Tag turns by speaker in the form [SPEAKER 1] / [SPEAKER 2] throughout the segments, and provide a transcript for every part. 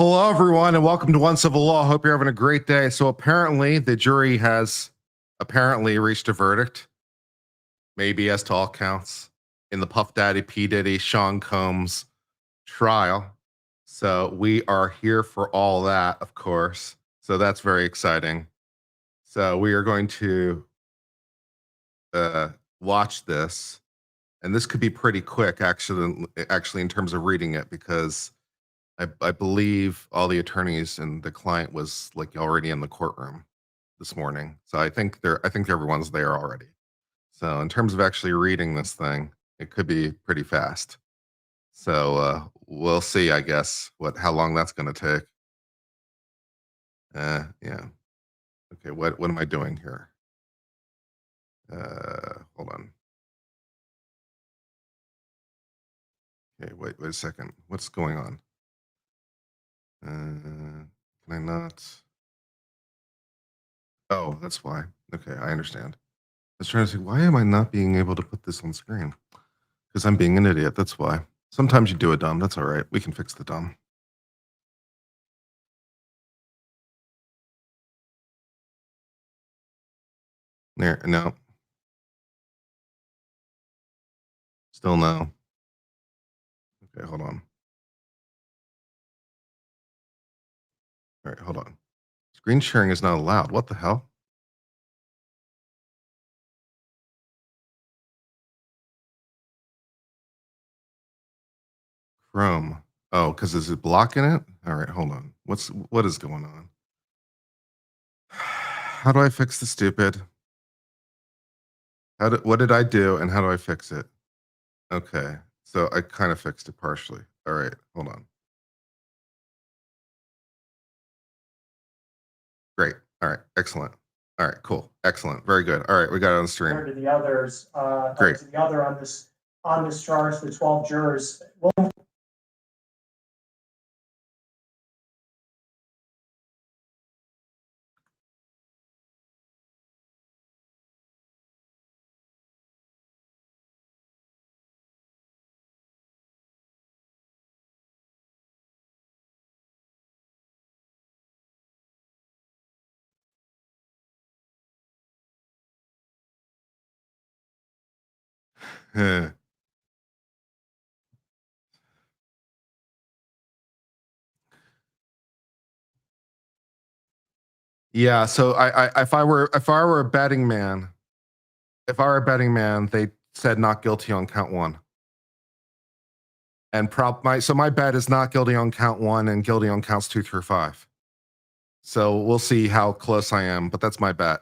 [SPEAKER 1] Hello, everyone, and welcome to One Civil Law. Hope you're having a great day. So apparently, the jury has reached a verdict, maybe as to all counts, in the Puff Daddy, P. Diddy, Sean Combs trial. So we are here for all that, of course. So that's very exciting. So we are going to watch this, and this could be pretty quick, actually, in terms of reading it, because I believe all the attorneys and the client was like already in the courtroom this morning. So I think everyone's there already. So in terms of actually reading this thing, it could be pretty fast. So we'll see, I guess, how long that's going to take. Yeah. Okay. What am I doing here? Hold on. Okay. Wait a second. What's going on? Can I not? Oh, that's why. Okay, I understand. I was trying to say, why am I not being able to put this on screen? Because I'm being an idiot. That's why. Sometimes you do it dumb. That's all right. We can fix the dumb. There. No. Still no. Okay, hold on. All right, hold on. Screen sharing is not allowed. What the hell? Chrome. Oh, because is it blocking it? All right, hold on. What is going on? How do I fix the stupid? What did I do and how do I fix it? Okay. So I kind of fixed it partially. All right, hold on. Great. All right, excellent. All right, cool. Excellent. Very good. All right, we got it on stream.
[SPEAKER 2] To the others,
[SPEAKER 1] Great.
[SPEAKER 2] to the other on this charge, the 12 jurors. Well,
[SPEAKER 1] Yeah, so if I were a betting man, they said not guilty on count one. And my bet is not guilty on count one and guilty on counts 2 through 5. So we'll see how close I am, but that's my bet.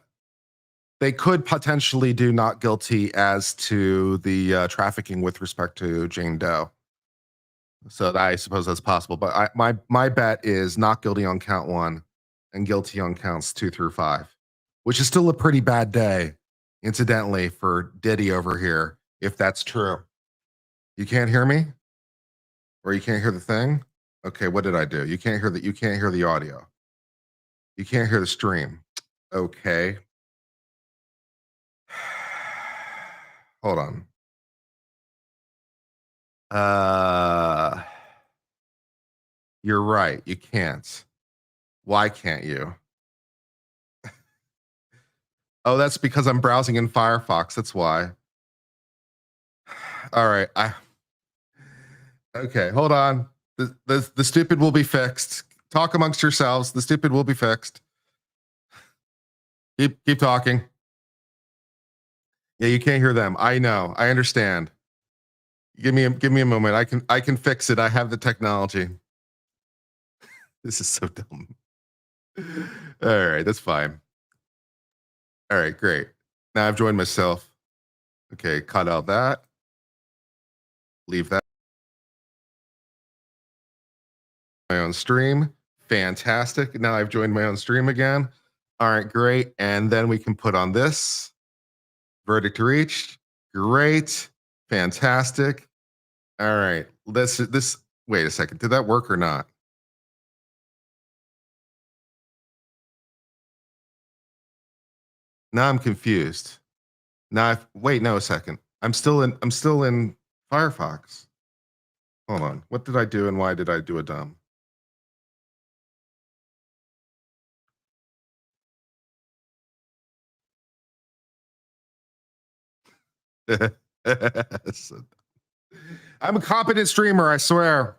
[SPEAKER 1] They could potentially do not guilty as to the trafficking with respect to Jane Doe. So I suppose that's possible. But my bet is not guilty on count one and guilty on counts 2 through 5, which is still a pretty bad day, incidentally, for Diddy over here, if that's true. You can't hear me? Or you can't hear the thing? Okay, what did I do? You can't hear the audio. You can't hear the stream. Okay. Hold on. You're right. You can't. Why can't you? Oh, that's because I'm browsing in Firefox. That's why. All right. Okay, hold on. The stupid will be fixed. Talk amongst yourselves. The stupid will be fixed. Keep talking. Yeah, you can't hear them. I know. I understand. Give me a moment. I can fix it. I have the technology. This is so dumb. All right, that's fine. All right, great. Now I've joined myself. Okay, cut out that. Leave that. My own stream. Fantastic. Now I've joined my own stream again. All right, great. And then we can put on this. Verdict reached. Great. Fantastic. All right. This wait a second. Did that work or not? Now I'm confused. Wait, no a second. I'm still in Firefox. Hold on. What did I do and why did I do a dumb? I'm a competent streamer, I swear.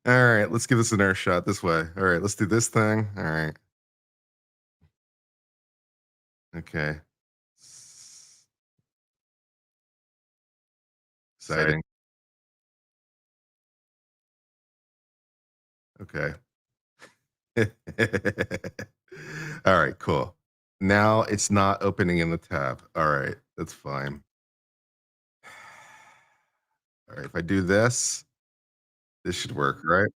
[SPEAKER 1] All right, let's give this an air shot this way. All right, let's do this thing. All right. Okay. Exciting. Okay. All right, cool. Now it's not opening in the tab. All right, that's fine. All right, if I do this, this should work, right?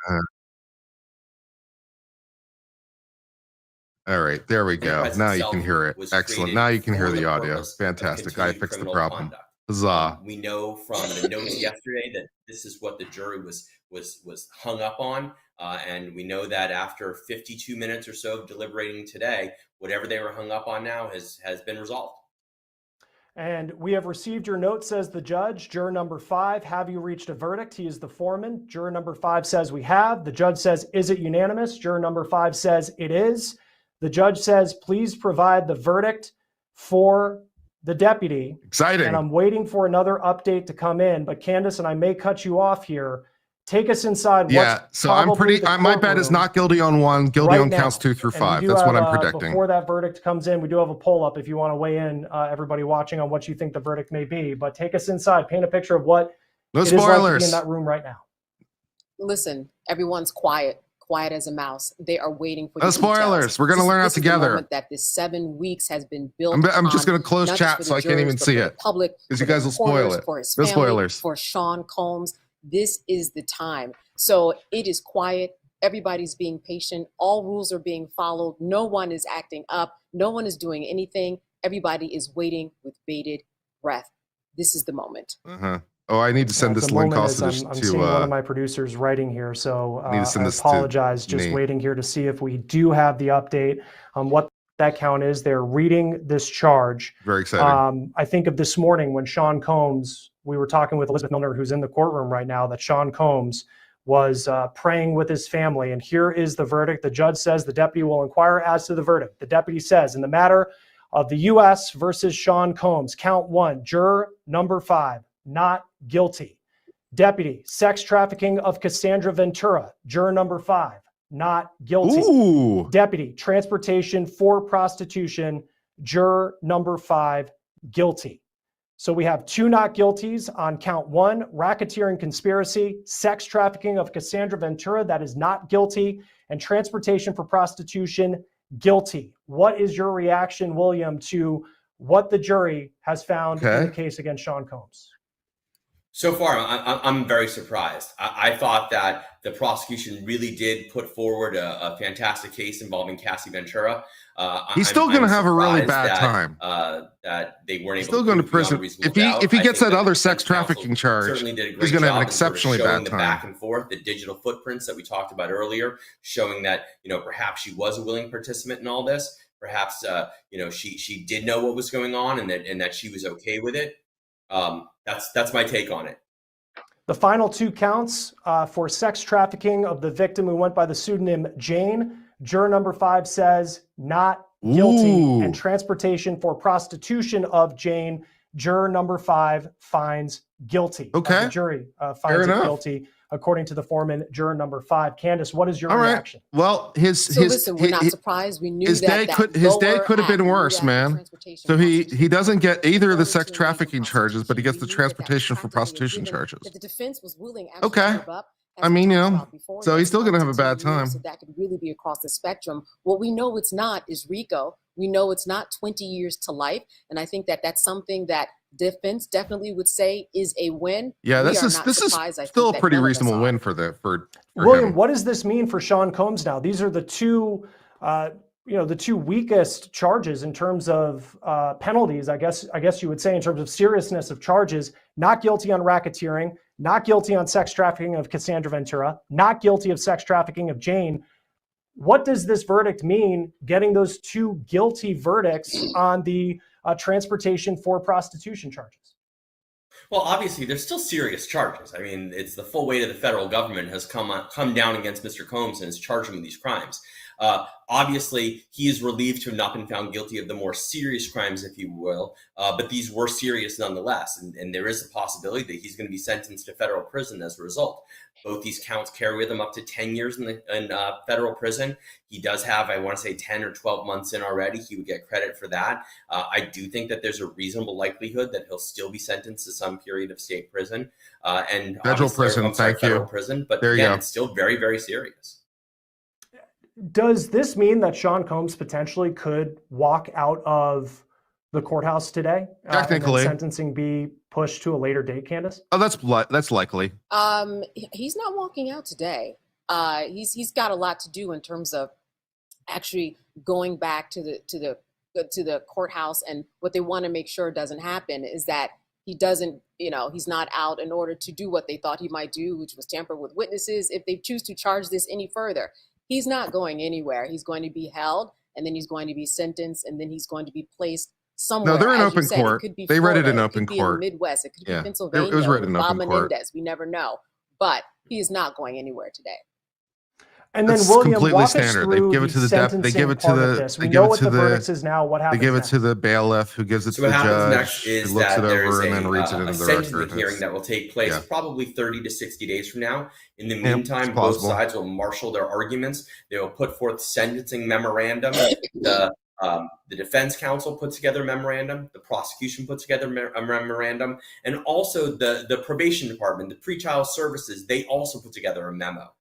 [SPEAKER 1] Uh, all right, there we go.
[SPEAKER 3] Enterprise
[SPEAKER 1] Now you can
[SPEAKER 3] itself
[SPEAKER 1] hear it.
[SPEAKER 3] was
[SPEAKER 1] Excellent.
[SPEAKER 3] created
[SPEAKER 1] Now you can hear
[SPEAKER 3] for
[SPEAKER 1] the
[SPEAKER 3] the
[SPEAKER 1] audio.
[SPEAKER 3] purpose of
[SPEAKER 1] Fantastic. I
[SPEAKER 3] continued
[SPEAKER 1] fixed the
[SPEAKER 3] criminal
[SPEAKER 1] problem.
[SPEAKER 3] conduct.
[SPEAKER 1] Huzzah.
[SPEAKER 3] We know from the notes yesterday that this is what the jury was hung up on, and we know that after 52 minutes or so of deliberating today, whatever they were hung up on now has been resolved.
[SPEAKER 4] And we have received your note, says the judge. Juror number 5, have you reached a verdict? He is the foreman. Juror number 5 says we have. The judge says, is it unanimous? Juror number 5 says it is. The judge says, please provide the verdict for the deputy.
[SPEAKER 1] Exciting.
[SPEAKER 4] And I'm waiting for another update to come in. But Candace, and I may cut you off here, take us inside.
[SPEAKER 1] Yeah, so I'm pretty, my bet is not guilty on 1, guilty on counts 2 through 5. That's what I'm predicting.
[SPEAKER 4] Before that verdict comes in, we do have a poll up if you want to weigh in, everybody watching, on what you think the verdict may be. But take us inside, paint a picture of what
[SPEAKER 1] No
[SPEAKER 4] it is like to
[SPEAKER 1] spoilers.
[SPEAKER 4] be in that room right now.
[SPEAKER 5] Listen, everyone's quiet as a mouse. They are waiting for
[SPEAKER 1] No
[SPEAKER 5] the
[SPEAKER 1] spoilers.
[SPEAKER 5] details.
[SPEAKER 1] We're going to learn out
[SPEAKER 5] This is the
[SPEAKER 1] together.
[SPEAKER 5] moment that this 7 weeks has been built.
[SPEAKER 1] I'm just going to close
[SPEAKER 5] not
[SPEAKER 1] chat
[SPEAKER 5] just for
[SPEAKER 1] so
[SPEAKER 5] the
[SPEAKER 1] I can't
[SPEAKER 5] jurors,
[SPEAKER 1] even
[SPEAKER 5] but
[SPEAKER 1] see
[SPEAKER 5] for the
[SPEAKER 1] it.
[SPEAKER 5] public,
[SPEAKER 1] Because
[SPEAKER 5] for
[SPEAKER 1] you
[SPEAKER 5] the
[SPEAKER 1] guys will spoil
[SPEAKER 5] reporters,
[SPEAKER 1] it.
[SPEAKER 5] for his
[SPEAKER 1] No
[SPEAKER 5] family,
[SPEAKER 1] spoilers.
[SPEAKER 5] for Sean Combs. This is the time. So it is quiet. Everybody's being patient. All rules are being followed. No one is acting up. No one is doing anything. Everybody is waiting with bated breath. This is the moment.
[SPEAKER 1] Uh-huh. Oh, I need to send this link also
[SPEAKER 4] I'm seeing one of my producers writing here, so I apologize. Just waiting here to see if we do have the update on what that count is. They're reading this charge.
[SPEAKER 1] Very exciting.
[SPEAKER 4] I think of this morning when Sean Combs, we were talking with Elizabeth Milner, who's in the courtroom right now, that Sean Combs was praying with his family. And here is the verdict. The judge says the deputy will inquire as to the verdict. The deputy says, in the matter of the U.S. versus Sean Combs, count 1, juror number 5, not guilty. Deputy, sex trafficking of Cassandra Ventura, juror number 5, not guilty.
[SPEAKER 1] Ooh.
[SPEAKER 4] Deputy, transportation for prostitution, juror number 5, guilty. So we have 2 not guilties on count 1, racketeering conspiracy, sex trafficking of Cassandra Ventura, that is not guilty, and transportation for prostitution, guilty. What is your reaction, William, to what the jury has found in the case against Sean Combs?
[SPEAKER 3] So far, I'm very surprised. I thought that the prosecution really did put forward a fantastic case involving Cassie Ventura.
[SPEAKER 1] He's still going to have a really bad time.
[SPEAKER 3] That they weren't able
[SPEAKER 1] still
[SPEAKER 3] to
[SPEAKER 1] going to
[SPEAKER 3] prove
[SPEAKER 1] prison. If he gets that other sex trafficking charge, he's going to have an exceptionally bad time.
[SPEAKER 3] Back and forth, the digital footprints that we talked about earlier, showing that perhaps she was a willing participant in all this. Perhaps she did know what was going on and that she was okay with it. That's my take on it.
[SPEAKER 4] The final 2 counts for sex trafficking of the victim who went by the pseudonym Jane. Juror number 5 says not guilty.
[SPEAKER 1] Ooh.
[SPEAKER 4] And transportation for prostitution of Jane, juror number 5 finds guilty.
[SPEAKER 1] Okay.
[SPEAKER 4] The jury finds it guilty, according to the foreman, juror number 5. Candace, what is your reaction?
[SPEAKER 1] Well,
[SPEAKER 5] listen, we're not surprised. We knew
[SPEAKER 1] his day could have been worse, man. So he doesn't get either of the sex trafficking charges, but he gets the transportation for prostitution charges.
[SPEAKER 5] The defense was willing
[SPEAKER 1] to give up. I mean, so he's still going to have a bad time.
[SPEAKER 5] So that could really be across the spectrum. What we know it's not is RICO. We know it's not 20 years to life. And I think that that's something that defense definitely would say is a win.
[SPEAKER 1] Yeah, this is still a pretty reasonable win for
[SPEAKER 4] William,
[SPEAKER 1] him.
[SPEAKER 4] what does this mean for Sean Combs now? These are the 2 the 2 weakest charges in terms of penalties, I guess you would say, in terms of seriousness of charges. Not guilty on racketeering, not guilty on sex trafficking of Cassandra Ventura, not guilty of sex trafficking of Jane. What does this verdict mean, getting those 2 guilty verdicts on the transportation for prostitution charges?
[SPEAKER 3] Well, obviously, there's still serious charges. I mean, it's the full weight of the federal government has come down against Mr. Combs and has charged him with these crimes. Obviously, he is relieved to have not been found guilty of the more serious crimes, if you will, but these were serious nonetheless, and there is a possibility that he's going to be sentenced to federal prison as a result. Both these counts carry with him up to 10 years in federal prison. He does have, I want to say, 10 or 12 months in already. He would get credit for that. I do think that there's a reasonable likelihood that he'll still be sentenced to some period of state prison and
[SPEAKER 1] Federal prison, thank you.
[SPEAKER 3] federal prison. But
[SPEAKER 1] There you
[SPEAKER 3] again,
[SPEAKER 1] go.
[SPEAKER 3] it's still very, very serious.
[SPEAKER 4] Does this mean that Sean Combs potentially could walk out of the courthouse today? And
[SPEAKER 1] Technically.
[SPEAKER 4] then sentencing be pushed to a later date, Candace?
[SPEAKER 1] Oh, that's likely.
[SPEAKER 5] He's not walking out today. He's got a lot to do in terms of actually going back to the courthouse, and what they want to make sure doesn't happen is that he doesn't, he's not out in order to do what they thought he might do, which was tamper with witnesses. If they choose to charge this any further, he's not going anywhere. He's going to be held, and then he's going to be sentenced, and then he's going to be placed somewhere.
[SPEAKER 1] No, they're in
[SPEAKER 5] As you
[SPEAKER 1] open
[SPEAKER 5] said,
[SPEAKER 1] court.
[SPEAKER 5] It could be
[SPEAKER 1] They read it
[SPEAKER 5] Florida,
[SPEAKER 1] in open
[SPEAKER 5] it could
[SPEAKER 1] court.
[SPEAKER 5] be in the Midwest. It could
[SPEAKER 1] Yeah.
[SPEAKER 5] be Pennsylvania.
[SPEAKER 1] It was written in
[SPEAKER 5] with Bob
[SPEAKER 1] open court.
[SPEAKER 5] Menendez. We never know. But he is not going anywhere today.
[SPEAKER 4] And then
[SPEAKER 1] It's
[SPEAKER 4] William,
[SPEAKER 1] completely
[SPEAKER 4] walk us
[SPEAKER 1] standard. They
[SPEAKER 4] through
[SPEAKER 1] give it to the
[SPEAKER 4] sentencing
[SPEAKER 1] they give it to
[SPEAKER 4] part of
[SPEAKER 1] the
[SPEAKER 4] this.
[SPEAKER 1] they
[SPEAKER 4] We
[SPEAKER 1] give
[SPEAKER 4] know
[SPEAKER 1] it
[SPEAKER 4] what
[SPEAKER 1] to
[SPEAKER 4] the
[SPEAKER 1] the
[SPEAKER 4] verdict is now. What
[SPEAKER 1] they
[SPEAKER 4] happens
[SPEAKER 1] give it
[SPEAKER 4] next?
[SPEAKER 1] to the bailiff, who gives it
[SPEAKER 3] So
[SPEAKER 1] to
[SPEAKER 3] what
[SPEAKER 1] the
[SPEAKER 3] happens
[SPEAKER 1] judge,
[SPEAKER 3] next is
[SPEAKER 1] who looks
[SPEAKER 3] that
[SPEAKER 1] it
[SPEAKER 3] there is
[SPEAKER 1] over and then reads it
[SPEAKER 3] a
[SPEAKER 1] into the
[SPEAKER 3] sentencing
[SPEAKER 1] record.
[SPEAKER 3] hearing that will take place
[SPEAKER 1] Yeah.
[SPEAKER 3] probably 30 to 60 days from now. In the
[SPEAKER 1] Yep,
[SPEAKER 3] meantime,
[SPEAKER 1] it's
[SPEAKER 3] both
[SPEAKER 1] possible.
[SPEAKER 3] sides will marshal their arguments. They will put forth sentencing memorandum. The defense counsel put together a memorandum. The prosecution put together a memorandum. And also the probation department, the pretrial services, they also put together a memo.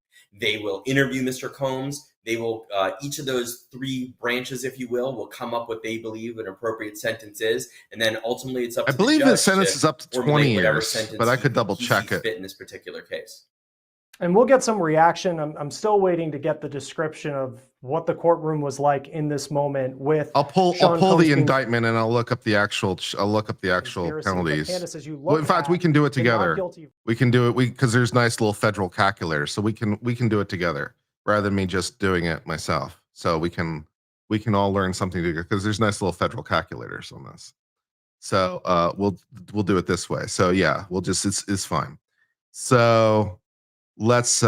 [SPEAKER 3] They will interview Mr. Combs. They will, each of those three branches, if you will come up what they believe an appropriate sentence is. And then ultimately it's up to
[SPEAKER 1] I believe
[SPEAKER 3] the
[SPEAKER 1] the
[SPEAKER 3] judge
[SPEAKER 1] sentence
[SPEAKER 3] to
[SPEAKER 1] is up to 20
[SPEAKER 3] formulate whatever
[SPEAKER 1] years,
[SPEAKER 3] sentence
[SPEAKER 1] but I could
[SPEAKER 3] he
[SPEAKER 1] double check
[SPEAKER 3] sees
[SPEAKER 1] it.
[SPEAKER 3] fit in this particular case.
[SPEAKER 4] And we'll get some reaction. I'm still waiting to get the description of what the courtroom was like in this moment with
[SPEAKER 1] I'll pull
[SPEAKER 4] Sean
[SPEAKER 1] the
[SPEAKER 4] Combs being
[SPEAKER 1] indictment and I'll look up the actual
[SPEAKER 4] conspiracy. But
[SPEAKER 1] penalties.
[SPEAKER 4] Candace, as you look
[SPEAKER 1] Well, in fact, we
[SPEAKER 4] at
[SPEAKER 1] can do it
[SPEAKER 4] the not
[SPEAKER 1] together.
[SPEAKER 4] guilty-
[SPEAKER 1] We can do it because there's nice little federal calculators, so we can do it together rather than me just doing it myself. So we can all learn something together because there's nice little federal calculators on this. So we'll do it this way. So yeah, we'll just it's fine. So let's do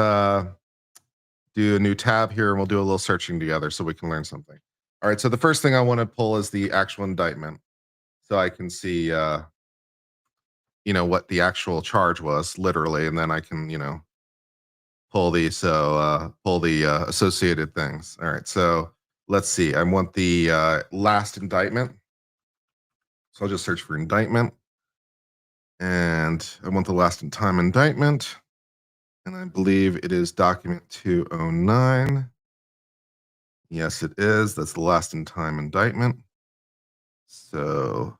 [SPEAKER 1] a new tab here and we'll do a little searching together so we can learn something. All right, so the first thing I want to pull is the actual indictment so I can see what the actual charge was literally, and then I can pull the associated things. All right, so let's see. I want the last indictment. So I'll just search for indictment. And I want the last in time indictment. And I believe it is document 209. Yes, it is. That's the last in time indictment. So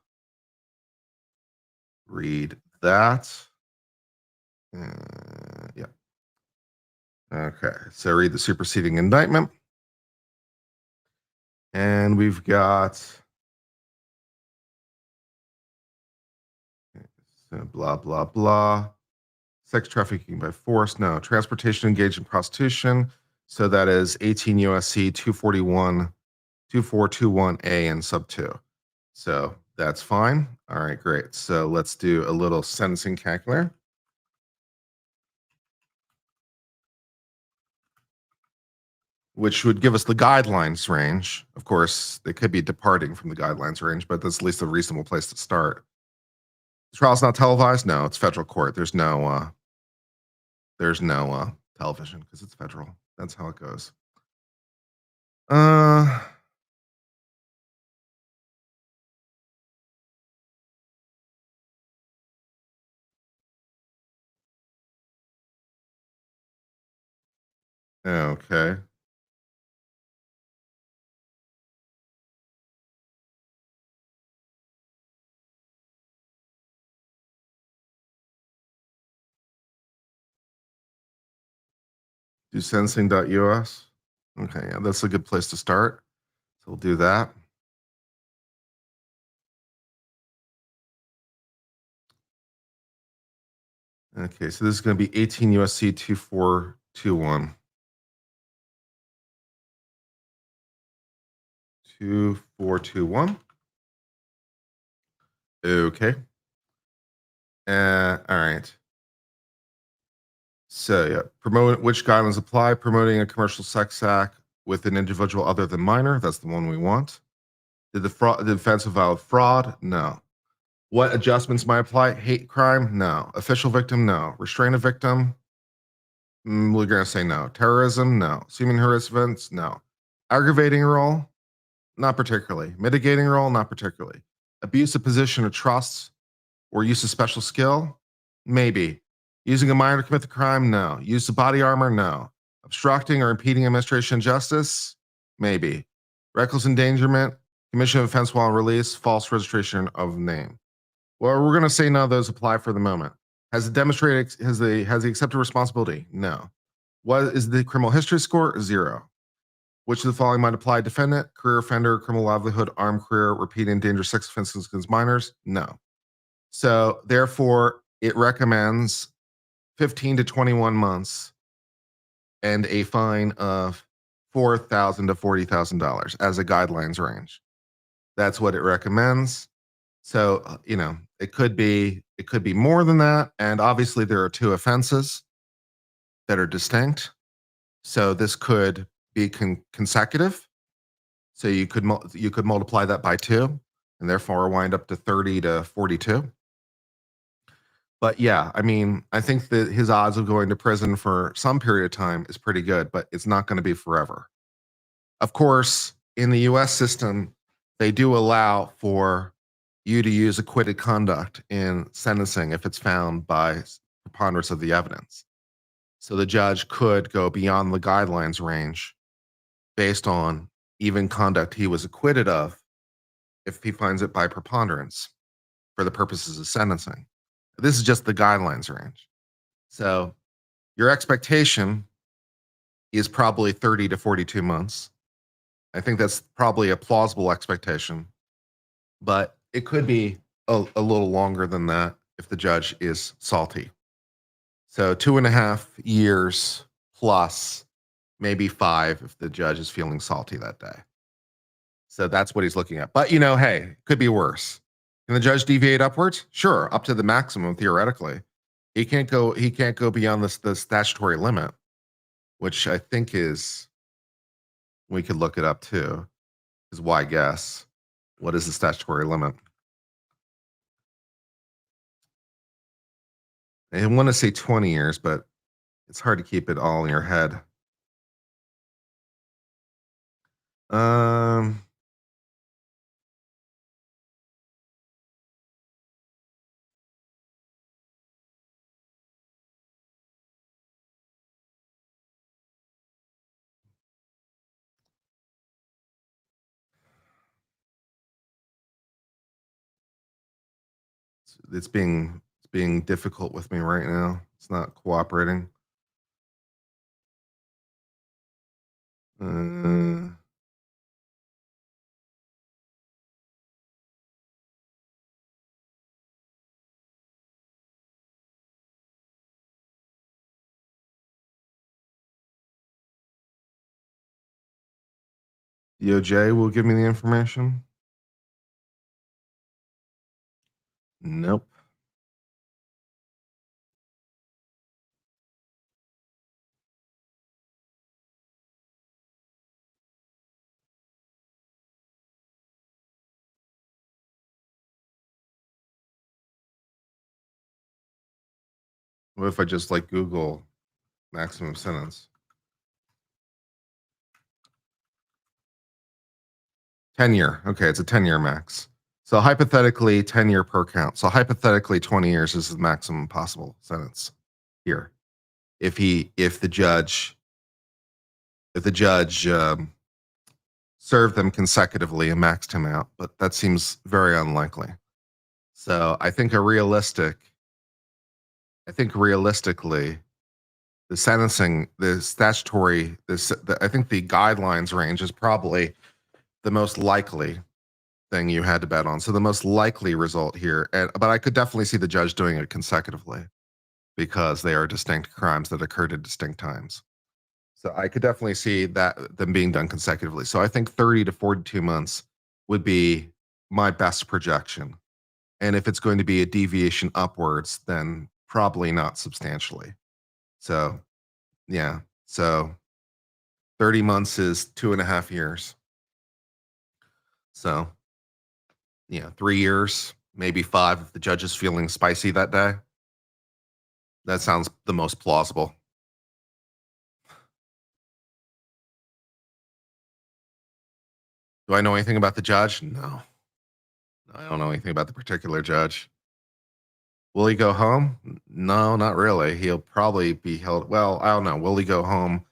[SPEAKER 1] read that. Yeah. Okay. So read the superseding indictment. And we've got blah, blah, blah. Sex trafficking by force. No. Transportation engaged in prostitution. So that is 18 USC 2421A and sub 2. So that's fine. All right, great. So let's do a little sentencing calculator. Which would give us the guidelines range. Of course, they could be departing from the guidelines range, but that's at least a reasonable place to start. The trial's not televised? No, it's federal court. There's no television because it's federal. That's how it goes. Okay. Do sentencing.us. Okay, yeah, that's a good place to start. So we'll do that. Okay, so this is going to be 18 USC 2421. 2421. Okay. All right. So yeah, promote which guidelines apply? Promoting a commercial sex act with an individual other than minor. That's the one we want. Did the defense involve fraud? No. What adjustments might apply? Hate crime? No. Official victim? No. Restrain a victim? We're going to say no. Terrorism? No. Human harassment? No. Aggravating role? Not particularly. Mitigating role? Not particularly. Abuse of position of trust or use of special skill? Maybe. Using a minor to commit the crime? No. Use of body armor? No. Obstructing or impeding administration of justice? Maybe. Reckless endangerment? Commission of offense while on release? False registration of name. Well, we're going to say none of those apply for the moment. Has it demonstrated, has he accepted responsibility? No. What is the criminal history score? 0. Which of the following might apply? Defendant, career offender, criminal livelihood, armed career, repeating dangerous sex offenses against minors? No. So therefore, it recommends 15 to 21 months and a fine of $4,000 to $40,000 as a guidelines range. That's what it recommends. So, it could be more than that. And obviously there are 2 offenses that are distinct. So this could be consecutive. So you could multiply that by 2 and therefore wind up to 30 to 42. But yeah, I mean, I think that his odds of going to prison for some period of time is pretty good, but it's not going to be forever. Of course, in the US system, they do allow for you to use acquitted conduct in sentencing if it's found by preponderance of the evidence. So the judge could go beyond the guidelines range based on even conduct he was acquitted of if he finds it by preponderance for the purposes of sentencing. This is just the guidelines range. So your expectation is probably 30 to 42 months. I think that's probably a plausible expectation, but it could be a little longer than that if the judge is salty. So 2.5 years plus maybe 5 if the judge is feeling salty that day. So that's what he's looking at. But hey, could be worse. Can the judge deviate upwards? Sure, up to the maximum theoretically. He can't go beyond the statutory limit, which I think is, we could look it up too. Is why guess? What is the statutory limit? I want to say 20 years, but it's hard to keep it all in your head. It's being difficult with me right now. It's not cooperating. DOJ will give me the information. Nope. What if I just Google maximum sentence? 10-year. Okay, it's a 10-year max. So hypothetically, 10-year per count. So hypothetically, 20 years is the maximum possible sentence here. If the judge served them consecutively and maxed him out, but that seems very unlikely. So I think realistically, the sentencing, the statutory, I think the guidelines range is probably the most likely thing you had to bet on. So the most likely result here, but I could definitely see the judge doing it consecutively because they are distinct crimes that occurred at distinct times. So I could definitely see that them being done consecutively. So I think 30 to 42 months would be my best projection And if it's going to be a deviation upwards, then probably not substantially. So, yeah. So 30 months is 2.5 years. So, yeah, 3 years, maybe 5 if the judge is feeling spicy that day. That sounds the most plausible. Do I know anything about the judge? No. I don't know anything about the particular judge. Will he go home? No, not really. He'll probably be held. Well, I don't know. Will he go home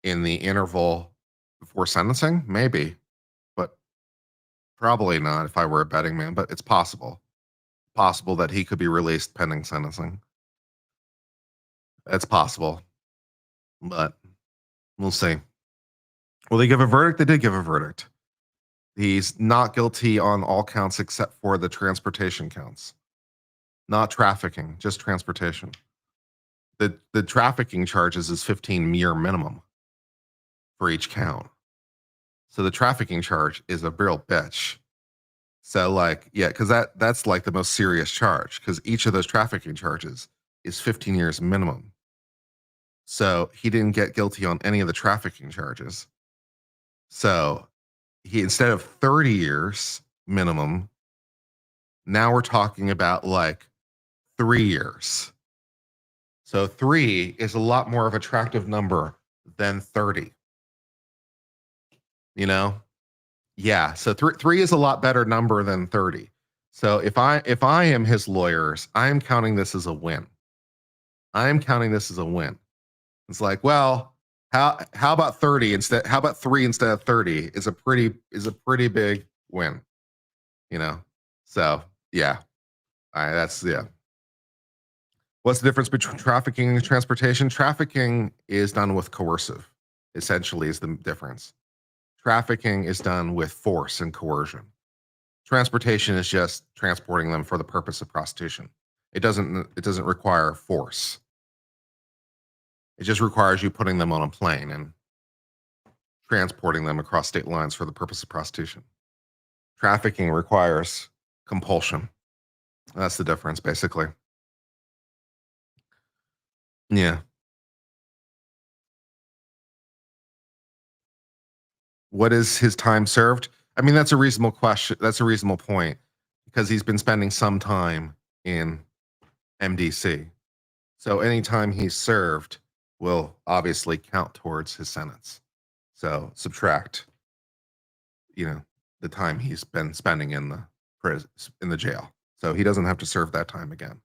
[SPEAKER 1] in the interval before sentencing? Maybe, but probably not if I were a betting man, but it's possible. Possible that he could be released pending sentencing. It's possible, but we'll see. Will they give a verdict? They did give a verdict. He's not guilty on all counts except for the transportation counts. Not trafficking, just transportation. The trafficking charges is 15-year minimum for each count. So the trafficking charge is a real bitch. So like, yeah, because that's like the most serious charge, because each of those trafficking charges is 15 years minimum. So he didn't get guilty on any of the trafficking charges. So he, instead of 30 years minimum, now we're talking about like 3 years. So 3 is a lot more of an attractive number than 30. You know? Yeah. So 3 is a lot better number than 30. So if I am his lawyers, I'm counting this as a win. I'm counting this as a win. It's like, well, how about 30 instead? How about 3 instead of 30 is a pretty big win. You know? So yeah. All right, that's yeah. What's the difference between trafficking and transportation? Trafficking is done with coercive, essentially, is the difference. Trafficking is done with force and coercion. Transportation is just transporting them for the purpose of prostitution. It doesn't require force. It just requires you putting them on a plane and transporting them across state lines for the purpose of prostitution. Trafficking requires compulsion. That's the difference, basically. Yeah. What is his time served? I mean, that's a reasonable question. That's a reasonable point, because he's been spending some time in MDC. So any time he's served will obviously count towards his sentence. So subtract, the time he's been spending in the jail. So he doesn't have to serve that time again.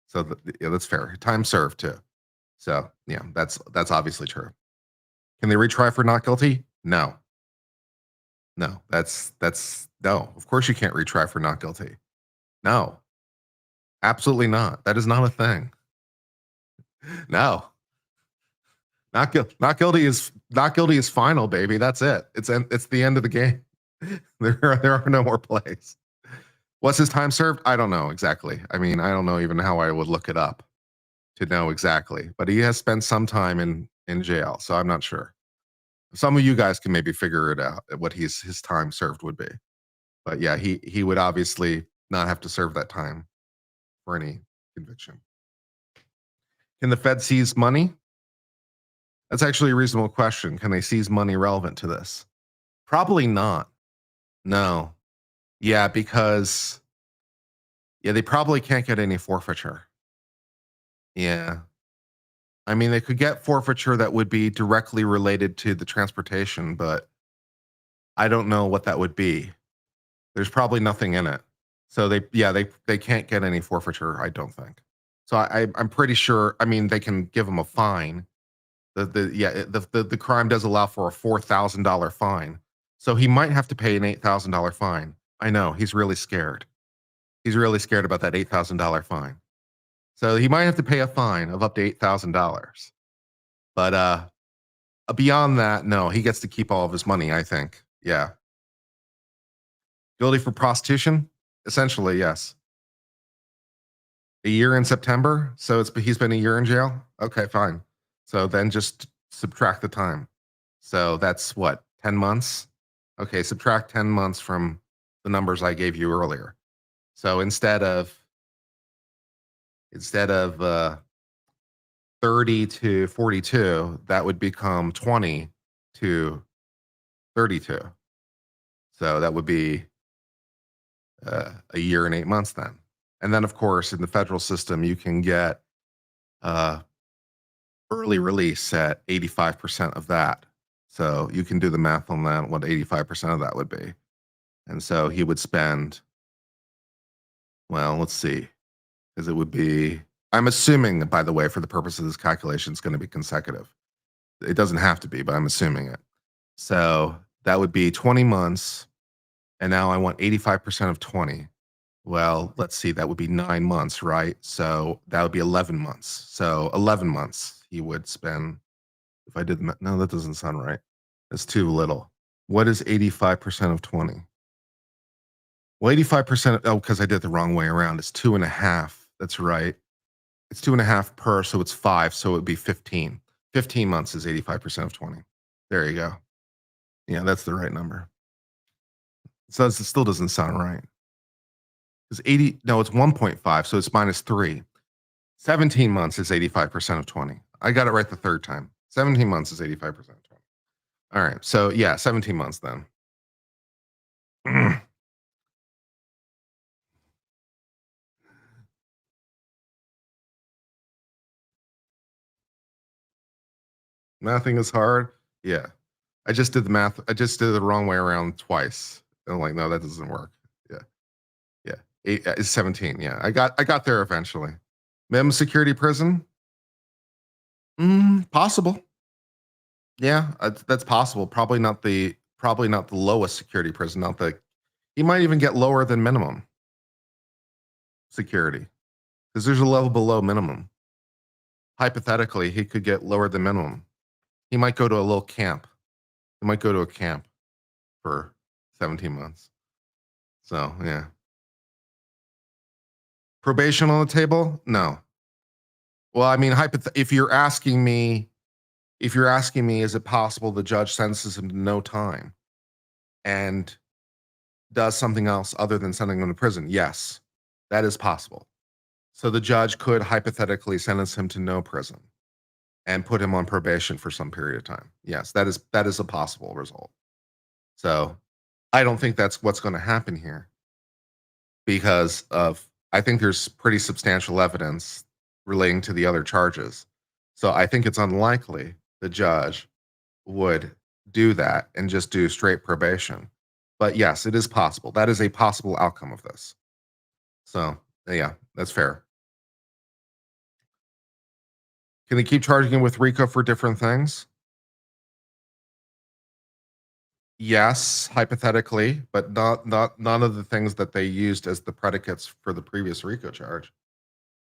[SPEAKER 1] So yeah, that's fair. Time served too. So yeah, that's obviously true. Can they retry for not guilty? No. No, that's no. Of course you can't retry for not guilty. No. Absolutely not. That is not a thing. No. Not guilty is final, baby. That's it. It's the end of the game. There are no more plays. What's his time served? I don't know exactly. I mean, I don't know even how I would look it up to know exactly. But he has spent some time in jail, so I'm not sure. Some of you guys can maybe figure it out what his time served would be. But yeah, he would obviously not have to serve that time for any conviction. Can the Fed seize money? That's actually a reasonable question. Can they seize money relevant to this? Probably not. No. Yeah, because they probably can't get any forfeiture. Yeah. I mean, they could get forfeiture that would be directly related to the transportation, but I don't know what that would be. There's probably nothing in it. So they can't get any forfeiture, I don't think. So I'm pretty sure, I mean, they can give them a fine. The crime does allow for a $4,000 fine. So he might have to pay an $8,000 fine. I know, he's really scared. He's really scared about that $8,000 fine. So he might have to pay a fine of up to $8,000. But beyond that, no, he gets to keep all of his money, I think. Yeah. Guilty for prostitution? Essentially, yes. A year in September? So he's been a year in jail? Okay, fine. So then just subtract the time. So that's what, 10 months? Okay, subtract 10 months from the numbers I gave you earlier. So instead of 30 to 42, that would become 20 to 32. So that would be a year and 8 months then. And then, of course, in the federal system, you can get early release at 85% of that. So you can do the math on that, what 85% of that would be. And so he would spend, well, let's see, because it would be, I'm assuming, by the way, for the purpose of this calculation, it's going to be consecutive. It doesn't have to be, but I'm assuming it. So that would be 20 months. And now I want 85% of 20. Well, let's see, that would be 9 months, right? So that would be 11 months. So 11 months he would spend. If I did, no, that doesn't sound right. That's too little. What is 85% of 20? Well, 85%, oh, because I did it the wrong way around. It's 2.5. That's right. It's 2.5 per, so it's 5. So it would be 15. 15 months is 85% of 20. There you go. Yeah, that's the right number. So it still doesn't sound right. It's 80, no, it's 1.5, so it's -3. 17 months is 85% of 20. I got it right the third time. 17 months is 85% of 20. All right, so yeah, 17 months then. Mathing is hard. Yeah. I just did the math. I just did it the wrong way around twice. And I'm like, no, that doesn't work. Yeah. Yeah. It's 17. Yeah. I got there eventually. Minimum security prison? Possible. Yeah, that's possible. Probably not the lowest security prison. Not the. He might even get lower than minimum security because there's a level below minimum. Hypothetically, he could get lower than minimum. He might go to a little camp. He might go to a camp for 17 months. So yeah. Probation on the table? No. Well, I mean, if you're asking me, is it possible the judge sentences him to no time and does something else other than sending him to prison? Yes, that is possible. So the judge could hypothetically sentence him to no prison and put him on probation for some period of time. Yes, that is a possible result. So I don't think that's what's going to happen here because I think there's pretty substantial evidence relating to the other charges. So I think it's unlikely the judge would do that and just do straight probation. But yes, it is possible. That is a possible outcome of this. So yeah, that's fair. Can they keep charging him with RICO for different things? Yes, hypothetically, but not none of the things that they used as the predicates for the previous RICO charge.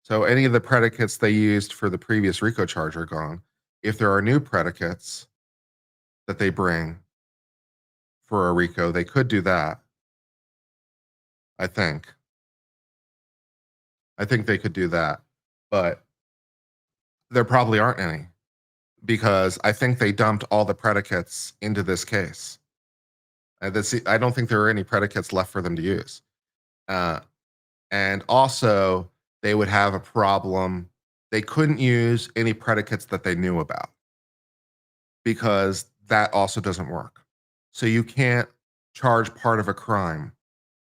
[SPEAKER 1] So any of the predicates they used for the previous RICO charge are gone. If there are new predicates that they bring for a RICO, they could do that. I think they could do that, but there probably aren't any because I think they dumped all the predicates into this case. I don't think there are any predicates left for them to use. And also, they would have a problem. They couldn't use any predicates that they knew about because that also doesn't work. So you can't charge part of a crime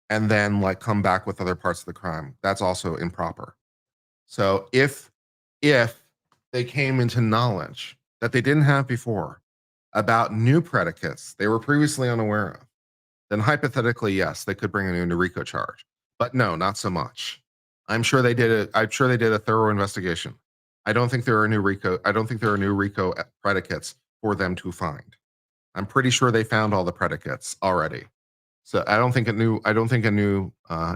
[SPEAKER 1] and then like come back with other parts of the crime. That's also improper. So if they came into knowledge that they didn't have before about new predicates they were previously unaware of, then hypothetically, yes, they could bring a new RICO charge. But no, not so much. I'm sure they did a thorough investigation. I don't think there are new RICO predicates for them to find. I'm pretty sure they found all the predicates already. So I don't think a new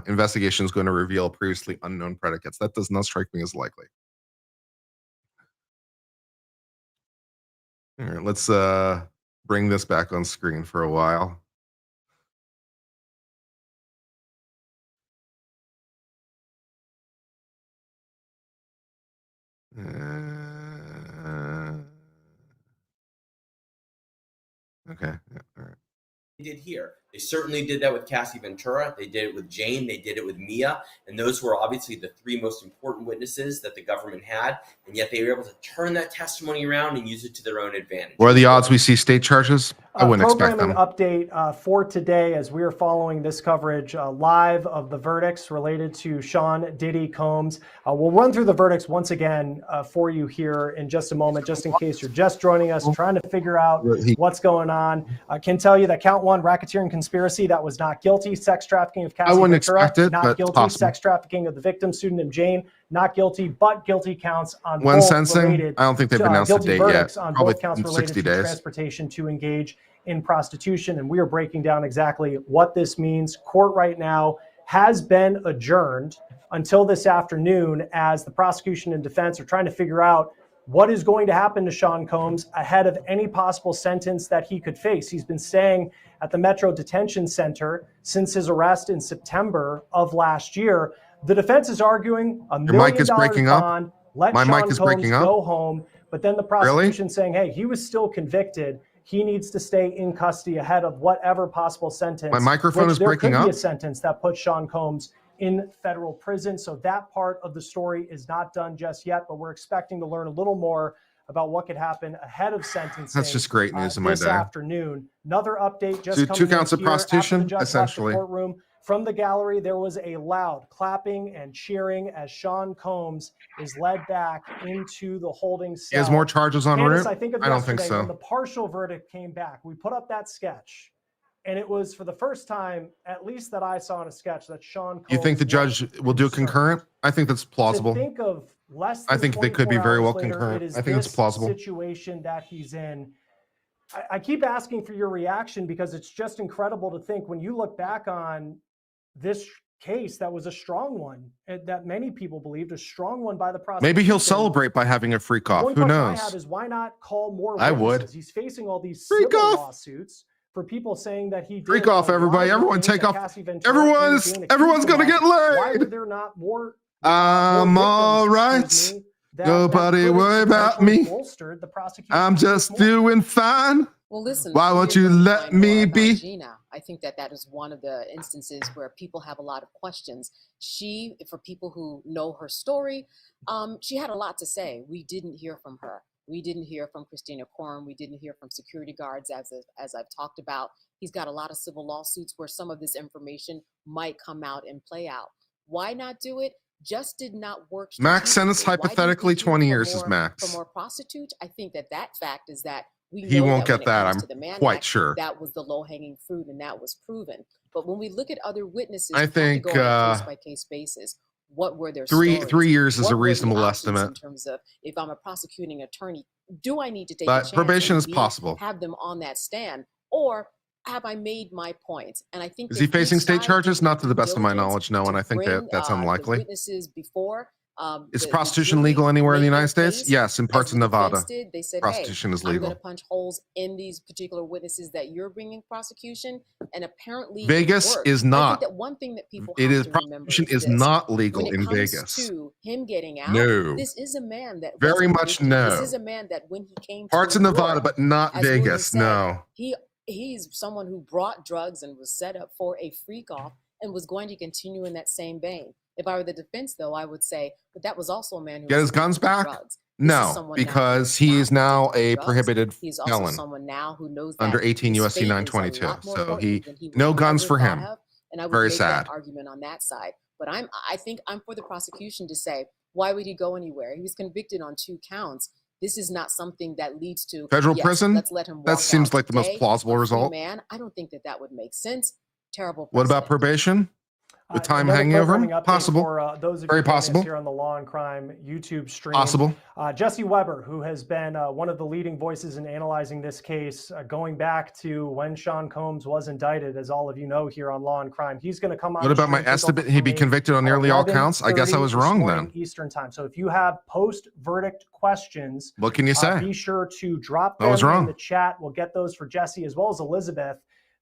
[SPEAKER 1] investigation is going to reveal previously unknown predicates. That does not strike me as likely. All right, let's bring this back on screen for a while. Okay. Yeah, all right.
[SPEAKER 3] did here. They certainly did that with Cassie Ventura. They did it with Jane. They did it with Mia. And those were obviously the three most important witnesses that the government had. And yet they were able to turn that testimony around and use it to their own advantage.
[SPEAKER 1] What are the odds we see state charges? I wouldn't expect them.
[SPEAKER 4] Programming update for today as we are following this coverage live of the verdicts related to Sean Diddy Combs. We'll run through the verdicts once again for you here in just a moment, just in case you're just joining us, trying to figure out what's going on. I can tell you that count one, racketeering conspiracy, that was not guilty. Sex trafficking of Cassie Ventura,
[SPEAKER 1] expect it,
[SPEAKER 4] not
[SPEAKER 1] but
[SPEAKER 4] guilty.
[SPEAKER 1] possible.
[SPEAKER 4] Sex trafficking of the victim, pseudonym Jane, not guilty, but guilty counts on
[SPEAKER 1] When
[SPEAKER 4] both
[SPEAKER 1] sentencing,
[SPEAKER 4] related,
[SPEAKER 1] I don't think they've announced a
[SPEAKER 4] guilty
[SPEAKER 1] date yet.
[SPEAKER 4] verdicts on
[SPEAKER 1] Probably
[SPEAKER 4] both counts
[SPEAKER 1] in
[SPEAKER 4] related
[SPEAKER 1] 60
[SPEAKER 4] to
[SPEAKER 1] days.
[SPEAKER 4] transportation to engage in prostitution. And we are breaking down exactly what this means. Court right now has been adjourned until this afternoon as the prosecution and defense are trying to figure out what is going to happen to Sean Combs ahead of any possible sentence that he could face. He's been staying at the Metro Detention Center since his arrest in September of last year. The defense is arguing $1 million
[SPEAKER 1] mic is breaking up.
[SPEAKER 4] bond, let
[SPEAKER 1] My
[SPEAKER 4] Sean
[SPEAKER 1] mic is
[SPEAKER 4] Combs
[SPEAKER 1] breaking up.
[SPEAKER 4] go home. But then the prosecution saying, hey, he was still convicted. He needs to stay in custody ahead of whatever possible sentence.
[SPEAKER 1] My microphone
[SPEAKER 4] which
[SPEAKER 1] is
[SPEAKER 4] there
[SPEAKER 1] breaking
[SPEAKER 4] could be
[SPEAKER 1] up.
[SPEAKER 4] a sentence that puts Sean Combs in federal prison. So that part of the story is not done just yet, but we're expecting to learn a little more about what could happen ahead of sentencing.
[SPEAKER 1] That's just great news in my
[SPEAKER 4] this
[SPEAKER 1] day.
[SPEAKER 4] afternoon. Another update just
[SPEAKER 1] Two
[SPEAKER 4] coming
[SPEAKER 1] counts
[SPEAKER 4] in
[SPEAKER 1] of
[SPEAKER 4] here after the
[SPEAKER 1] prostitution,
[SPEAKER 4] judge left the
[SPEAKER 1] essentially.
[SPEAKER 4] courtroom. From the gallery, there was a loud clapping and cheering as Sean Combs is led back into the holding cell.
[SPEAKER 1] He has more charges on
[SPEAKER 4] Candace,
[SPEAKER 1] route?
[SPEAKER 4] I think of
[SPEAKER 1] I don't think
[SPEAKER 4] yesterday
[SPEAKER 1] so.
[SPEAKER 4] when the partial verdict came back. We put up that sketch, and it was for the first time, at least that I saw in a sketch, that Sean Combs.
[SPEAKER 1] You think the judge will do concurrent? I think that's plausible.
[SPEAKER 4] To think of less than
[SPEAKER 1] I think they could be
[SPEAKER 4] 24
[SPEAKER 1] very well
[SPEAKER 4] hours later,
[SPEAKER 1] concurrent.
[SPEAKER 4] it is
[SPEAKER 1] I think it's
[SPEAKER 4] this
[SPEAKER 1] plausible.
[SPEAKER 4] situation that he's in. I keep asking for your reaction because it's just incredible to think when you look back on this case that was a strong one, that many people believed a strong one by the prosecution.
[SPEAKER 1] Maybe he'll celebrate by having a freak off.
[SPEAKER 4] One
[SPEAKER 1] Who
[SPEAKER 4] question I
[SPEAKER 1] knows?
[SPEAKER 4] have is why not call more
[SPEAKER 1] I
[SPEAKER 4] witnesses?
[SPEAKER 1] would.
[SPEAKER 4] He's facing all these
[SPEAKER 1] Freak
[SPEAKER 4] civil
[SPEAKER 1] off.
[SPEAKER 4] lawsuits for people saying that he did
[SPEAKER 1] Freak off,
[SPEAKER 4] a lot
[SPEAKER 1] everybody.
[SPEAKER 4] of
[SPEAKER 1] Everyone
[SPEAKER 4] things
[SPEAKER 1] take
[SPEAKER 4] that
[SPEAKER 1] off.
[SPEAKER 4] Cassie Ventura
[SPEAKER 1] Everyone's
[SPEAKER 4] came being
[SPEAKER 1] everyone's
[SPEAKER 4] accused
[SPEAKER 1] gonna
[SPEAKER 4] of.
[SPEAKER 1] get
[SPEAKER 4] Why
[SPEAKER 1] laid.
[SPEAKER 4] are there not more
[SPEAKER 1] I'm
[SPEAKER 4] victims,
[SPEAKER 1] all right.
[SPEAKER 4] excuse me, that
[SPEAKER 1] Nobody
[SPEAKER 4] could have
[SPEAKER 1] worry about
[SPEAKER 4] potentially
[SPEAKER 1] me.
[SPEAKER 4] bolstered the prosecution
[SPEAKER 1] I'm
[SPEAKER 4] case
[SPEAKER 1] just
[SPEAKER 4] more?
[SPEAKER 1] doing fine.
[SPEAKER 5] Well, listen.
[SPEAKER 1] Why won't
[SPEAKER 5] we're
[SPEAKER 1] you
[SPEAKER 5] going to
[SPEAKER 1] let
[SPEAKER 5] find more
[SPEAKER 1] me
[SPEAKER 5] about
[SPEAKER 1] be?
[SPEAKER 5] Gina. I think that is one of the instances where people have a lot of questions. She, for people who know her story, she had a lot to say. We didn't hear from her. We didn't hear from Christina Coram. We didn't hear from security guards, as I've talked about. He's got a lot of civil lawsuits where some of this information might come out and play out. Why not do it? Just did not work.
[SPEAKER 1] Max sentence
[SPEAKER 5] strategically. Why didn't
[SPEAKER 1] hypothetically
[SPEAKER 5] we hear
[SPEAKER 1] 20
[SPEAKER 5] from
[SPEAKER 1] years is
[SPEAKER 5] more-
[SPEAKER 1] max.
[SPEAKER 5] For more prostitutes, I think that fact is that we
[SPEAKER 1] He
[SPEAKER 5] know
[SPEAKER 1] won't
[SPEAKER 5] that when
[SPEAKER 1] get
[SPEAKER 5] it
[SPEAKER 1] that.
[SPEAKER 5] comes
[SPEAKER 1] I'm
[SPEAKER 5] to the Mann
[SPEAKER 1] quite
[SPEAKER 5] Act,
[SPEAKER 1] sure.
[SPEAKER 5] that was the low-hanging fruit, and that was proven. But when we look at other witnesses,
[SPEAKER 1] I
[SPEAKER 5] we have
[SPEAKER 1] think,
[SPEAKER 5] to go on a case-by-case basis. What were their
[SPEAKER 1] Three
[SPEAKER 5] stories?
[SPEAKER 1] years is
[SPEAKER 5] What
[SPEAKER 1] a
[SPEAKER 5] were the
[SPEAKER 1] reasonable
[SPEAKER 5] options
[SPEAKER 1] estimate.
[SPEAKER 5] in terms of if I'm a prosecuting attorney, do I need to take a
[SPEAKER 1] But
[SPEAKER 5] chance
[SPEAKER 1] probation
[SPEAKER 5] and
[SPEAKER 1] is possible.
[SPEAKER 5] have them on that stand, or have I made my point? And I think
[SPEAKER 1] Is
[SPEAKER 5] that
[SPEAKER 1] he facing
[SPEAKER 5] each
[SPEAKER 1] state
[SPEAKER 5] side
[SPEAKER 1] charges?
[SPEAKER 5] did
[SPEAKER 1] Not to the best of my
[SPEAKER 5] diligence
[SPEAKER 1] knowledge, no.
[SPEAKER 5] to
[SPEAKER 1] And I think
[SPEAKER 5] bring,
[SPEAKER 1] that's
[SPEAKER 5] the
[SPEAKER 1] unlikely.
[SPEAKER 5] witnesses before.
[SPEAKER 1] Is
[SPEAKER 5] The
[SPEAKER 1] prostitution
[SPEAKER 5] jury
[SPEAKER 1] legal anywhere in the
[SPEAKER 5] made their
[SPEAKER 1] United States?
[SPEAKER 5] case.
[SPEAKER 1] Yes, in parts
[SPEAKER 5] As
[SPEAKER 1] of
[SPEAKER 5] the defense
[SPEAKER 1] Nevada.
[SPEAKER 5] did, they said,
[SPEAKER 1] Prostitution is
[SPEAKER 5] I'm going
[SPEAKER 1] legal.
[SPEAKER 5] to punch holes in these particular witnesses that you're bringing prosecution, and apparently it
[SPEAKER 1] Vegas
[SPEAKER 5] worked.
[SPEAKER 1] is
[SPEAKER 5] I
[SPEAKER 1] not.
[SPEAKER 5] think that one thing that people
[SPEAKER 1] It
[SPEAKER 5] have
[SPEAKER 1] is
[SPEAKER 5] to remember
[SPEAKER 1] prostitution is
[SPEAKER 5] this.
[SPEAKER 1] not
[SPEAKER 5] When
[SPEAKER 1] legal
[SPEAKER 5] it
[SPEAKER 1] in
[SPEAKER 5] comes
[SPEAKER 1] Vegas.
[SPEAKER 5] to him getting out,
[SPEAKER 1] No.
[SPEAKER 5] this is a man that
[SPEAKER 1] Very
[SPEAKER 5] wasn't
[SPEAKER 1] much
[SPEAKER 5] convicted.
[SPEAKER 1] no.
[SPEAKER 5] This is a man that when he came
[SPEAKER 1] Parts
[SPEAKER 5] to
[SPEAKER 1] of
[SPEAKER 5] New
[SPEAKER 1] Nevada,
[SPEAKER 5] York,
[SPEAKER 1] but not
[SPEAKER 5] as William
[SPEAKER 1] Vegas.
[SPEAKER 5] said,
[SPEAKER 1] No.
[SPEAKER 5] he's someone who brought drugs and was set up for a freak off and was going to continue in that same vein. If I were the defense, though, I would say, but that was also a man who
[SPEAKER 1] Get
[SPEAKER 5] was
[SPEAKER 1] his guns
[SPEAKER 5] addicted to
[SPEAKER 1] back?
[SPEAKER 5] drugs. This is
[SPEAKER 1] No,
[SPEAKER 5] someone now
[SPEAKER 1] because
[SPEAKER 5] who's
[SPEAKER 1] he
[SPEAKER 5] not
[SPEAKER 1] is now
[SPEAKER 5] addicted to
[SPEAKER 1] a
[SPEAKER 5] drugs.
[SPEAKER 1] prohibited
[SPEAKER 5] He's also
[SPEAKER 1] felon
[SPEAKER 5] someone now who knows that
[SPEAKER 1] under 18
[SPEAKER 5] his
[SPEAKER 1] USC
[SPEAKER 5] faith is a
[SPEAKER 1] 922.
[SPEAKER 5] lot more
[SPEAKER 1] So
[SPEAKER 5] important than he
[SPEAKER 1] no
[SPEAKER 5] would
[SPEAKER 1] guns
[SPEAKER 5] ever
[SPEAKER 1] for
[SPEAKER 5] thought
[SPEAKER 1] him.
[SPEAKER 5] of, and I would
[SPEAKER 1] Very
[SPEAKER 5] make
[SPEAKER 1] sad.
[SPEAKER 5] that argument on that side. But I think I'm for the prosecution to say, why would he go anywhere? He was convicted on 2 counts. This is not something that leads to
[SPEAKER 1] Federal
[SPEAKER 5] yes,
[SPEAKER 1] prison?
[SPEAKER 5] Let's let him walk
[SPEAKER 1] That seems
[SPEAKER 5] out
[SPEAKER 1] like the most
[SPEAKER 5] today,
[SPEAKER 1] plausible
[SPEAKER 5] a free
[SPEAKER 1] result.
[SPEAKER 5] Man, I don't think that would make sense. Terrible.
[SPEAKER 1] What about
[SPEAKER 5] precedent.
[SPEAKER 1] probation? With time
[SPEAKER 4] Another
[SPEAKER 1] hanging over him?
[SPEAKER 4] programming update
[SPEAKER 1] Possible.
[SPEAKER 4] For, those of
[SPEAKER 1] Very
[SPEAKER 4] you joining us
[SPEAKER 1] possible.
[SPEAKER 4] here on the Law and Crime YouTube stream.
[SPEAKER 1] Possible.
[SPEAKER 4] Jesse Weber, who has been one of the leading voices in analyzing this case, going back to when Sean Combs was indicted, as all of you know here on Law and Crime. He's going to come on.
[SPEAKER 1] What
[SPEAKER 4] the
[SPEAKER 1] about my
[SPEAKER 4] stream, take over
[SPEAKER 1] estimate?
[SPEAKER 4] for
[SPEAKER 1] He'd be
[SPEAKER 4] me
[SPEAKER 1] convicted on
[SPEAKER 4] at
[SPEAKER 1] nearly all counts? I guess I
[SPEAKER 4] 11:30
[SPEAKER 1] was
[SPEAKER 4] this
[SPEAKER 1] wrong
[SPEAKER 4] morning
[SPEAKER 1] then.
[SPEAKER 4] Eastern time. So if you have post-verdict questions,
[SPEAKER 1] What can you say?
[SPEAKER 4] be sure to drop
[SPEAKER 1] I
[SPEAKER 4] them
[SPEAKER 1] was
[SPEAKER 4] in
[SPEAKER 1] wrong.
[SPEAKER 4] the chat. We'll get those for Jesse as well as Elizabeth.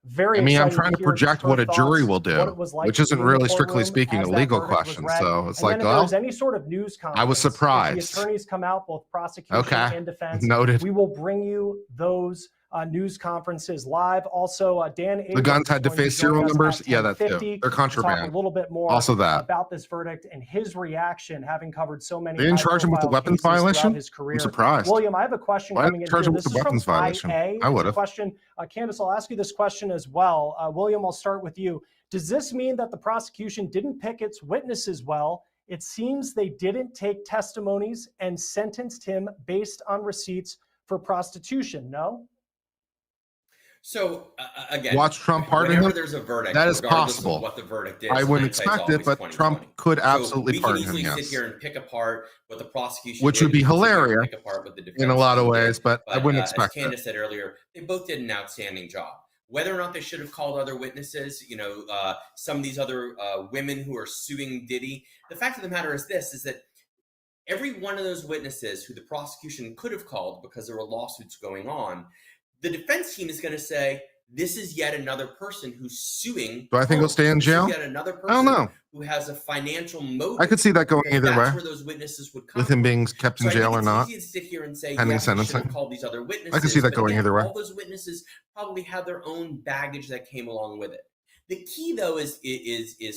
[SPEAKER 4] Very
[SPEAKER 1] I mean, I'm
[SPEAKER 4] excited
[SPEAKER 1] trying to
[SPEAKER 4] hear
[SPEAKER 1] project
[SPEAKER 4] her
[SPEAKER 1] what a jury
[SPEAKER 4] thoughts,
[SPEAKER 1] will do,
[SPEAKER 4] what it was like
[SPEAKER 1] which
[SPEAKER 4] to
[SPEAKER 1] isn't
[SPEAKER 4] be in the
[SPEAKER 1] really strictly
[SPEAKER 4] courtroom
[SPEAKER 1] speaking
[SPEAKER 4] as
[SPEAKER 1] a
[SPEAKER 4] that
[SPEAKER 1] legal
[SPEAKER 4] verdict was
[SPEAKER 1] question.
[SPEAKER 4] read.
[SPEAKER 1] So it's
[SPEAKER 4] And
[SPEAKER 1] like,
[SPEAKER 4] then if
[SPEAKER 1] well,
[SPEAKER 4] there's any sort of news conference,
[SPEAKER 1] I was surprised.
[SPEAKER 4] if the attorneys come out, both prosecution
[SPEAKER 1] Okay.
[SPEAKER 4] and defense,
[SPEAKER 1] Noted.
[SPEAKER 4] we will bring you those news conferences live. Also, Dan Abrams
[SPEAKER 1] The guns had to
[SPEAKER 4] is going
[SPEAKER 1] face
[SPEAKER 4] join
[SPEAKER 1] serial
[SPEAKER 4] us
[SPEAKER 1] numbers.
[SPEAKER 4] at
[SPEAKER 1] Yeah, that too.
[SPEAKER 4] 10:50
[SPEAKER 1] They're
[SPEAKER 4] to talk
[SPEAKER 1] contraband.
[SPEAKER 4] a little bit more
[SPEAKER 1] Also that.
[SPEAKER 4] about this verdict and his reaction, having covered so many
[SPEAKER 1] They didn't charge him with the
[SPEAKER 4] high-profile
[SPEAKER 1] weapons
[SPEAKER 4] cases throughout
[SPEAKER 1] violation?
[SPEAKER 4] his
[SPEAKER 1] I'm
[SPEAKER 4] career.
[SPEAKER 1] surprised.
[SPEAKER 4] William, I have a question
[SPEAKER 1] Why
[SPEAKER 4] coming
[SPEAKER 1] didn't
[SPEAKER 4] in
[SPEAKER 1] charge
[SPEAKER 4] here.
[SPEAKER 1] him with
[SPEAKER 4] This
[SPEAKER 1] the
[SPEAKER 4] is from
[SPEAKER 1] weapons violation?
[SPEAKER 4] IA.
[SPEAKER 1] I
[SPEAKER 4] It's a
[SPEAKER 1] would've.
[SPEAKER 4] question. Candace, I'll ask you this question as well. William, I'll start with you. Does this mean that the prosecution didn't pick its witnesses well? It seems they didn't take testimonies and sentenced him based on receipts for prostitution, no?
[SPEAKER 3] So again,
[SPEAKER 1] Watch Trump pardon
[SPEAKER 3] whenever
[SPEAKER 1] him?
[SPEAKER 3] there's a verdict,
[SPEAKER 1] That is
[SPEAKER 3] regardless
[SPEAKER 1] possible.
[SPEAKER 3] of what the verdict is,
[SPEAKER 1] I wouldn't
[SPEAKER 3] hindsight's
[SPEAKER 1] expect it,
[SPEAKER 3] always
[SPEAKER 1] but
[SPEAKER 3] 20/20.
[SPEAKER 1] Trump could absolutely
[SPEAKER 3] so we
[SPEAKER 1] pardon
[SPEAKER 3] can easily
[SPEAKER 1] him,
[SPEAKER 3] sit
[SPEAKER 1] yes.
[SPEAKER 3] here and pick apart what the prosecution
[SPEAKER 1] Which
[SPEAKER 3] did.
[SPEAKER 1] would be
[SPEAKER 3] We can sit here and
[SPEAKER 1] hilarious
[SPEAKER 3] pick apart what the defense
[SPEAKER 1] in a lot of
[SPEAKER 3] team
[SPEAKER 1] ways,
[SPEAKER 3] did.
[SPEAKER 1] but I wouldn't
[SPEAKER 3] as
[SPEAKER 1] expect it.
[SPEAKER 3] Candace said earlier, they both did an outstanding job. Whether or not they should have called other witnesses, some of these other women who are suing Diddy, the fact of the matter is this, is that every one of those witnesses who the prosecution could have called because there were lawsuits going on, the defense team is going to say, this is yet another person who's suing.
[SPEAKER 1] Do I think he'll stay in jail?
[SPEAKER 3] This is yet another person
[SPEAKER 1] I don't know.
[SPEAKER 3] who has a financial motive.
[SPEAKER 1] I could see that going
[SPEAKER 3] because
[SPEAKER 1] either way,
[SPEAKER 3] that's where those witnesses would come
[SPEAKER 1] with him
[SPEAKER 3] from.
[SPEAKER 1] being kept in
[SPEAKER 3] So I
[SPEAKER 1] jail
[SPEAKER 3] think
[SPEAKER 1] or
[SPEAKER 3] it's
[SPEAKER 1] not.
[SPEAKER 3] easy to sit here and say,
[SPEAKER 1] pending
[SPEAKER 3] yes, we should have
[SPEAKER 1] sentencing.
[SPEAKER 3] called these other witnesses.
[SPEAKER 1] I could see that
[SPEAKER 3] but
[SPEAKER 1] going
[SPEAKER 3] again,
[SPEAKER 1] either way.
[SPEAKER 3] all those witnesses probably had their own baggage that came along with it. The key, though, is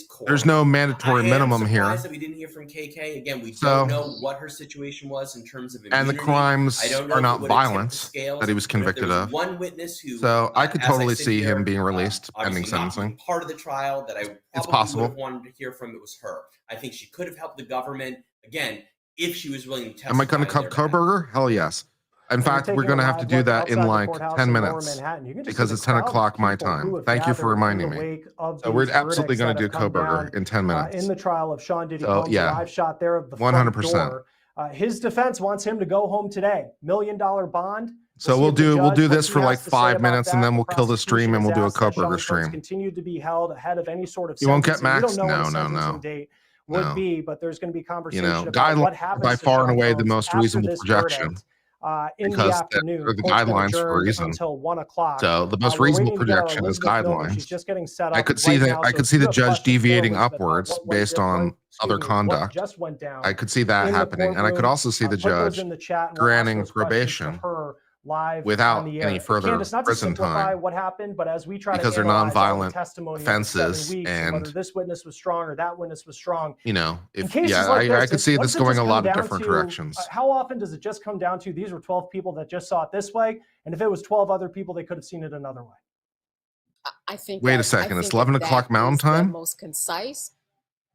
[SPEAKER 3] core.
[SPEAKER 1] There's no mandatory minimum
[SPEAKER 3] I am
[SPEAKER 1] here.
[SPEAKER 3] surprised that we didn't hear from KK. Again, we
[SPEAKER 1] So-
[SPEAKER 3] don't know what her situation was in terms of
[SPEAKER 1] And the
[SPEAKER 3] immunity.
[SPEAKER 1] crimes
[SPEAKER 3] I don't know
[SPEAKER 1] are
[SPEAKER 3] if it
[SPEAKER 1] not
[SPEAKER 3] would have tipped the
[SPEAKER 1] violence
[SPEAKER 3] scales,
[SPEAKER 1] that he was
[SPEAKER 3] but if there
[SPEAKER 1] convicted
[SPEAKER 3] was
[SPEAKER 1] of.
[SPEAKER 3] one witness who,
[SPEAKER 1] So I could
[SPEAKER 3] as
[SPEAKER 1] totally
[SPEAKER 3] sit
[SPEAKER 1] see
[SPEAKER 3] here,
[SPEAKER 1] him being released pending
[SPEAKER 3] obviously not
[SPEAKER 1] sentencing.
[SPEAKER 3] being part of the trial that I probably
[SPEAKER 1] possible.
[SPEAKER 3] would have wanted to hear from, it was her. I think she could have helped the government, again, if she was willing to testify.
[SPEAKER 1] Am I going to
[SPEAKER 3] on
[SPEAKER 1] cut
[SPEAKER 3] their behalf.
[SPEAKER 1] Koberger? Hell yes. In fact, we're going to have to do that in like 10 minutes because it's 10 o'clock my time. Thank you for reminding me. So we're absolutely going to do Koberger in 10 minutes.
[SPEAKER 4] In the trial of Sean Diddy
[SPEAKER 1] So,
[SPEAKER 4] Combs,
[SPEAKER 1] yeah,
[SPEAKER 4] a live shot there of the
[SPEAKER 1] 100%.
[SPEAKER 4] front door. His defense wants him to go home today. $1 million bond.
[SPEAKER 1] So
[SPEAKER 4] see
[SPEAKER 1] we'll
[SPEAKER 4] if the
[SPEAKER 1] do
[SPEAKER 4] judge, what
[SPEAKER 1] this
[SPEAKER 4] he
[SPEAKER 1] for
[SPEAKER 4] has
[SPEAKER 1] like
[SPEAKER 4] to say
[SPEAKER 1] 5
[SPEAKER 4] about
[SPEAKER 1] minutes and
[SPEAKER 4] that.
[SPEAKER 1] then we'll kill the stream and we'll do a
[SPEAKER 4] Prosecution has asked that Sean
[SPEAKER 1] Koberger
[SPEAKER 4] Combs
[SPEAKER 1] stream.
[SPEAKER 4] continue to be held ahead of any sort of
[SPEAKER 1] You won't get
[SPEAKER 4] sentencing. We don't
[SPEAKER 1] maxed?
[SPEAKER 4] know what
[SPEAKER 1] No,
[SPEAKER 4] the
[SPEAKER 1] no,
[SPEAKER 4] sentencing
[SPEAKER 1] no.
[SPEAKER 4] date would
[SPEAKER 1] No.
[SPEAKER 4] be, but there's going to be conversation about
[SPEAKER 1] guidelines
[SPEAKER 4] what happens
[SPEAKER 1] by
[SPEAKER 4] to
[SPEAKER 1] far and
[SPEAKER 4] Sean
[SPEAKER 1] away the
[SPEAKER 4] Combs
[SPEAKER 1] most
[SPEAKER 4] after
[SPEAKER 1] reasonable
[SPEAKER 4] this
[SPEAKER 1] projection.
[SPEAKER 4] verdict, in
[SPEAKER 1] Because
[SPEAKER 4] the afternoon.
[SPEAKER 1] they're the
[SPEAKER 4] Court's been
[SPEAKER 1] guidelines for a
[SPEAKER 4] adjourned
[SPEAKER 1] reason.
[SPEAKER 4] until 1 o'clock.
[SPEAKER 1] So the most
[SPEAKER 4] We're
[SPEAKER 1] reasonable
[SPEAKER 4] waiting to get our
[SPEAKER 1] projection is
[SPEAKER 4] Elizabeth Miller. She's
[SPEAKER 1] guidelines.
[SPEAKER 4] just getting set up
[SPEAKER 1] I could see
[SPEAKER 4] right
[SPEAKER 1] that.
[SPEAKER 4] now.
[SPEAKER 1] I
[SPEAKER 4] So
[SPEAKER 1] could
[SPEAKER 4] if
[SPEAKER 1] see
[SPEAKER 4] you
[SPEAKER 1] the
[SPEAKER 4] have
[SPEAKER 1] judge
[SPEAKER 4] questions for
[SPEAKER 1] deviating
[SPEAKER 4] Elizabeth about
[SPEAKER 1] upwards
[SPEAKER 4] what went
[SPEAKER 1] based
[SPEAKER 4] different,
[SPEAKER 1] on
[SPEAKER 4] excuse
[SPEAKER 1] other
[SPEAKER 4] me, what
[SPEAKER 1] conduct.
[SPEAKER 4] just went down
[SPEAKER 1] I could see that
[SPEAKER 4] in the
[SPEAKER 1] happening, and I could
[SPEAKER 4] courtroom.
[SPEAKER 1] also see the
[SPEAKER 4] Put those
[SPEAKER 1] judge
[SPEAKER 4] in the chat and we'll ask
[SPEAKER 1] granting
[SPEAKER 4] those questions to
[SPEAKER 1] probation
[SPEAKER 4] her live
[SPEAKER 1] without
[SPEAKER 4] on the
[SPEAKER 1] any
[SPEAKER 4] air.
[SPEAKER 1] further
[SPEAKER 4] Candace, not to
[SPEAKER 1] prison
[SPEAKER 4] simplify
[SPEAKER 1] time
[SPEAKER 4] what happened, but as we try
[SPEAKER 1] because
[SPEAKER 4] to
[SPEAKER 1] they're
[SPEAKER 4] analyze all the
[SPEAKER 1] nonviolent
[SPEAKER 4] testimony
[SPEAKER 1] offenses,
[SPEAKER 4] 7 weeks,
[SPEAKER 1] and
[SPEAKER 4] whether this witness was strong or that witness was strong,
[SPEAKER 1] in
[SPEAKER 4] cases
[SPEAKER 1] yeah,
[SPEAKER 4] like
[SPEAKER 1] I
[SPEAKER 4] this,
[SPEAKER 1] could see
[SPEAKER 4] what
[SPEAKER 1] this
[SPEAKER 4] does it
[SPEAKER 1] going
[SPEAKER 4] just
[SPEAKER 1] a
[SPEAKER 4] come
[SPEAKER 1] lot of
[SPEAKER 4] down
[SPEAKER 1] different
[SPEAKER 4] to?
[SPEAKER 1] directions.
[SPEAKER 4] How often does it just come down to these were 12 people that just saw it this way, and if it was 12 other people, they could have seen it another way?
[SPEAKER 5] I think.
[SPEAKER 1] Wait
[SPEAKER 5] that,
[SPEAKER 1] a second,
[SPEAKER 5] I
[SPEAKER 1] it's
[SPEAKER 5] think
[SPEAKER 1] 11
[SPEAKER 5] that
[SPEAKER 1] o'clock
[SPEAKER 5] that
[SPEAKER 1] Mountain
[SPEAKER 5] is the
[SPEAKER 1] Time?
[SPEAKER 5] most concise,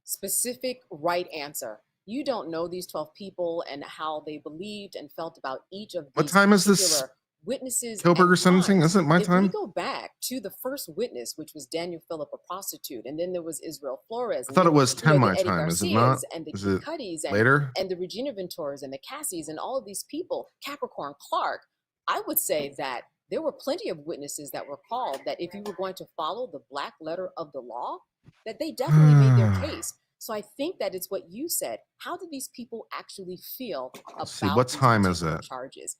[SPEAKER 5] specific, right answer. You don't know these 12 people and how they believed and felt about each of these
[SPEAKER 1] What time is this
[SPEAKER 5] particular witnesses.
[SPEAKER 1] Koberger
[SPEAKER 5] and
[SPEAKER 1] sentencing?
[SPEAKER 5] crimes.
[SPEAKER 1] Isn't it my
[SPEAKER 5] If we
[SPEAKER 1] time?
[SPEAKER 5] go back to the first witness, which was Daniel Phillip, a prostitute, and then there was Israel Flores.
[SPEAKER 1] I
[SPEAKER 5] And
[SPEAKER 1] thought it
[SPEAKER 5] then,
[SPEAKER 1] was 10
[SPEAKER 5] the
[SPEAKER 1] my
[SPEAKER 5] Eddie
[SPEAKER 1] time. Is it
[SPEAKER 5] Garcias
[SPEAKER 1] not?
[SPEAKER 5] And the
[SPEAKER 1] Is
[SPEAKER 5] Keith
[SPEAKER 1] it
[SPEAKER 5] Cuddys and
[SPEAKER 1] later?
[SPEAKER 5] the Regina Ventures and the Cassies and all of these people, Capricorn Clark, I would say that there were plenty of witnesses that were called that if you were going to follow the black letter of the law, that they definitely made their case. So I think that it's what you said. How did these people actually feel about
[SPEAKER 1] Let's see, what
[SPEAKER 5] these
[SPEAKER 1] time is
[SPEAKER 5] particular
[SPEAKER 1] it?
[SPEAKER 5] charges?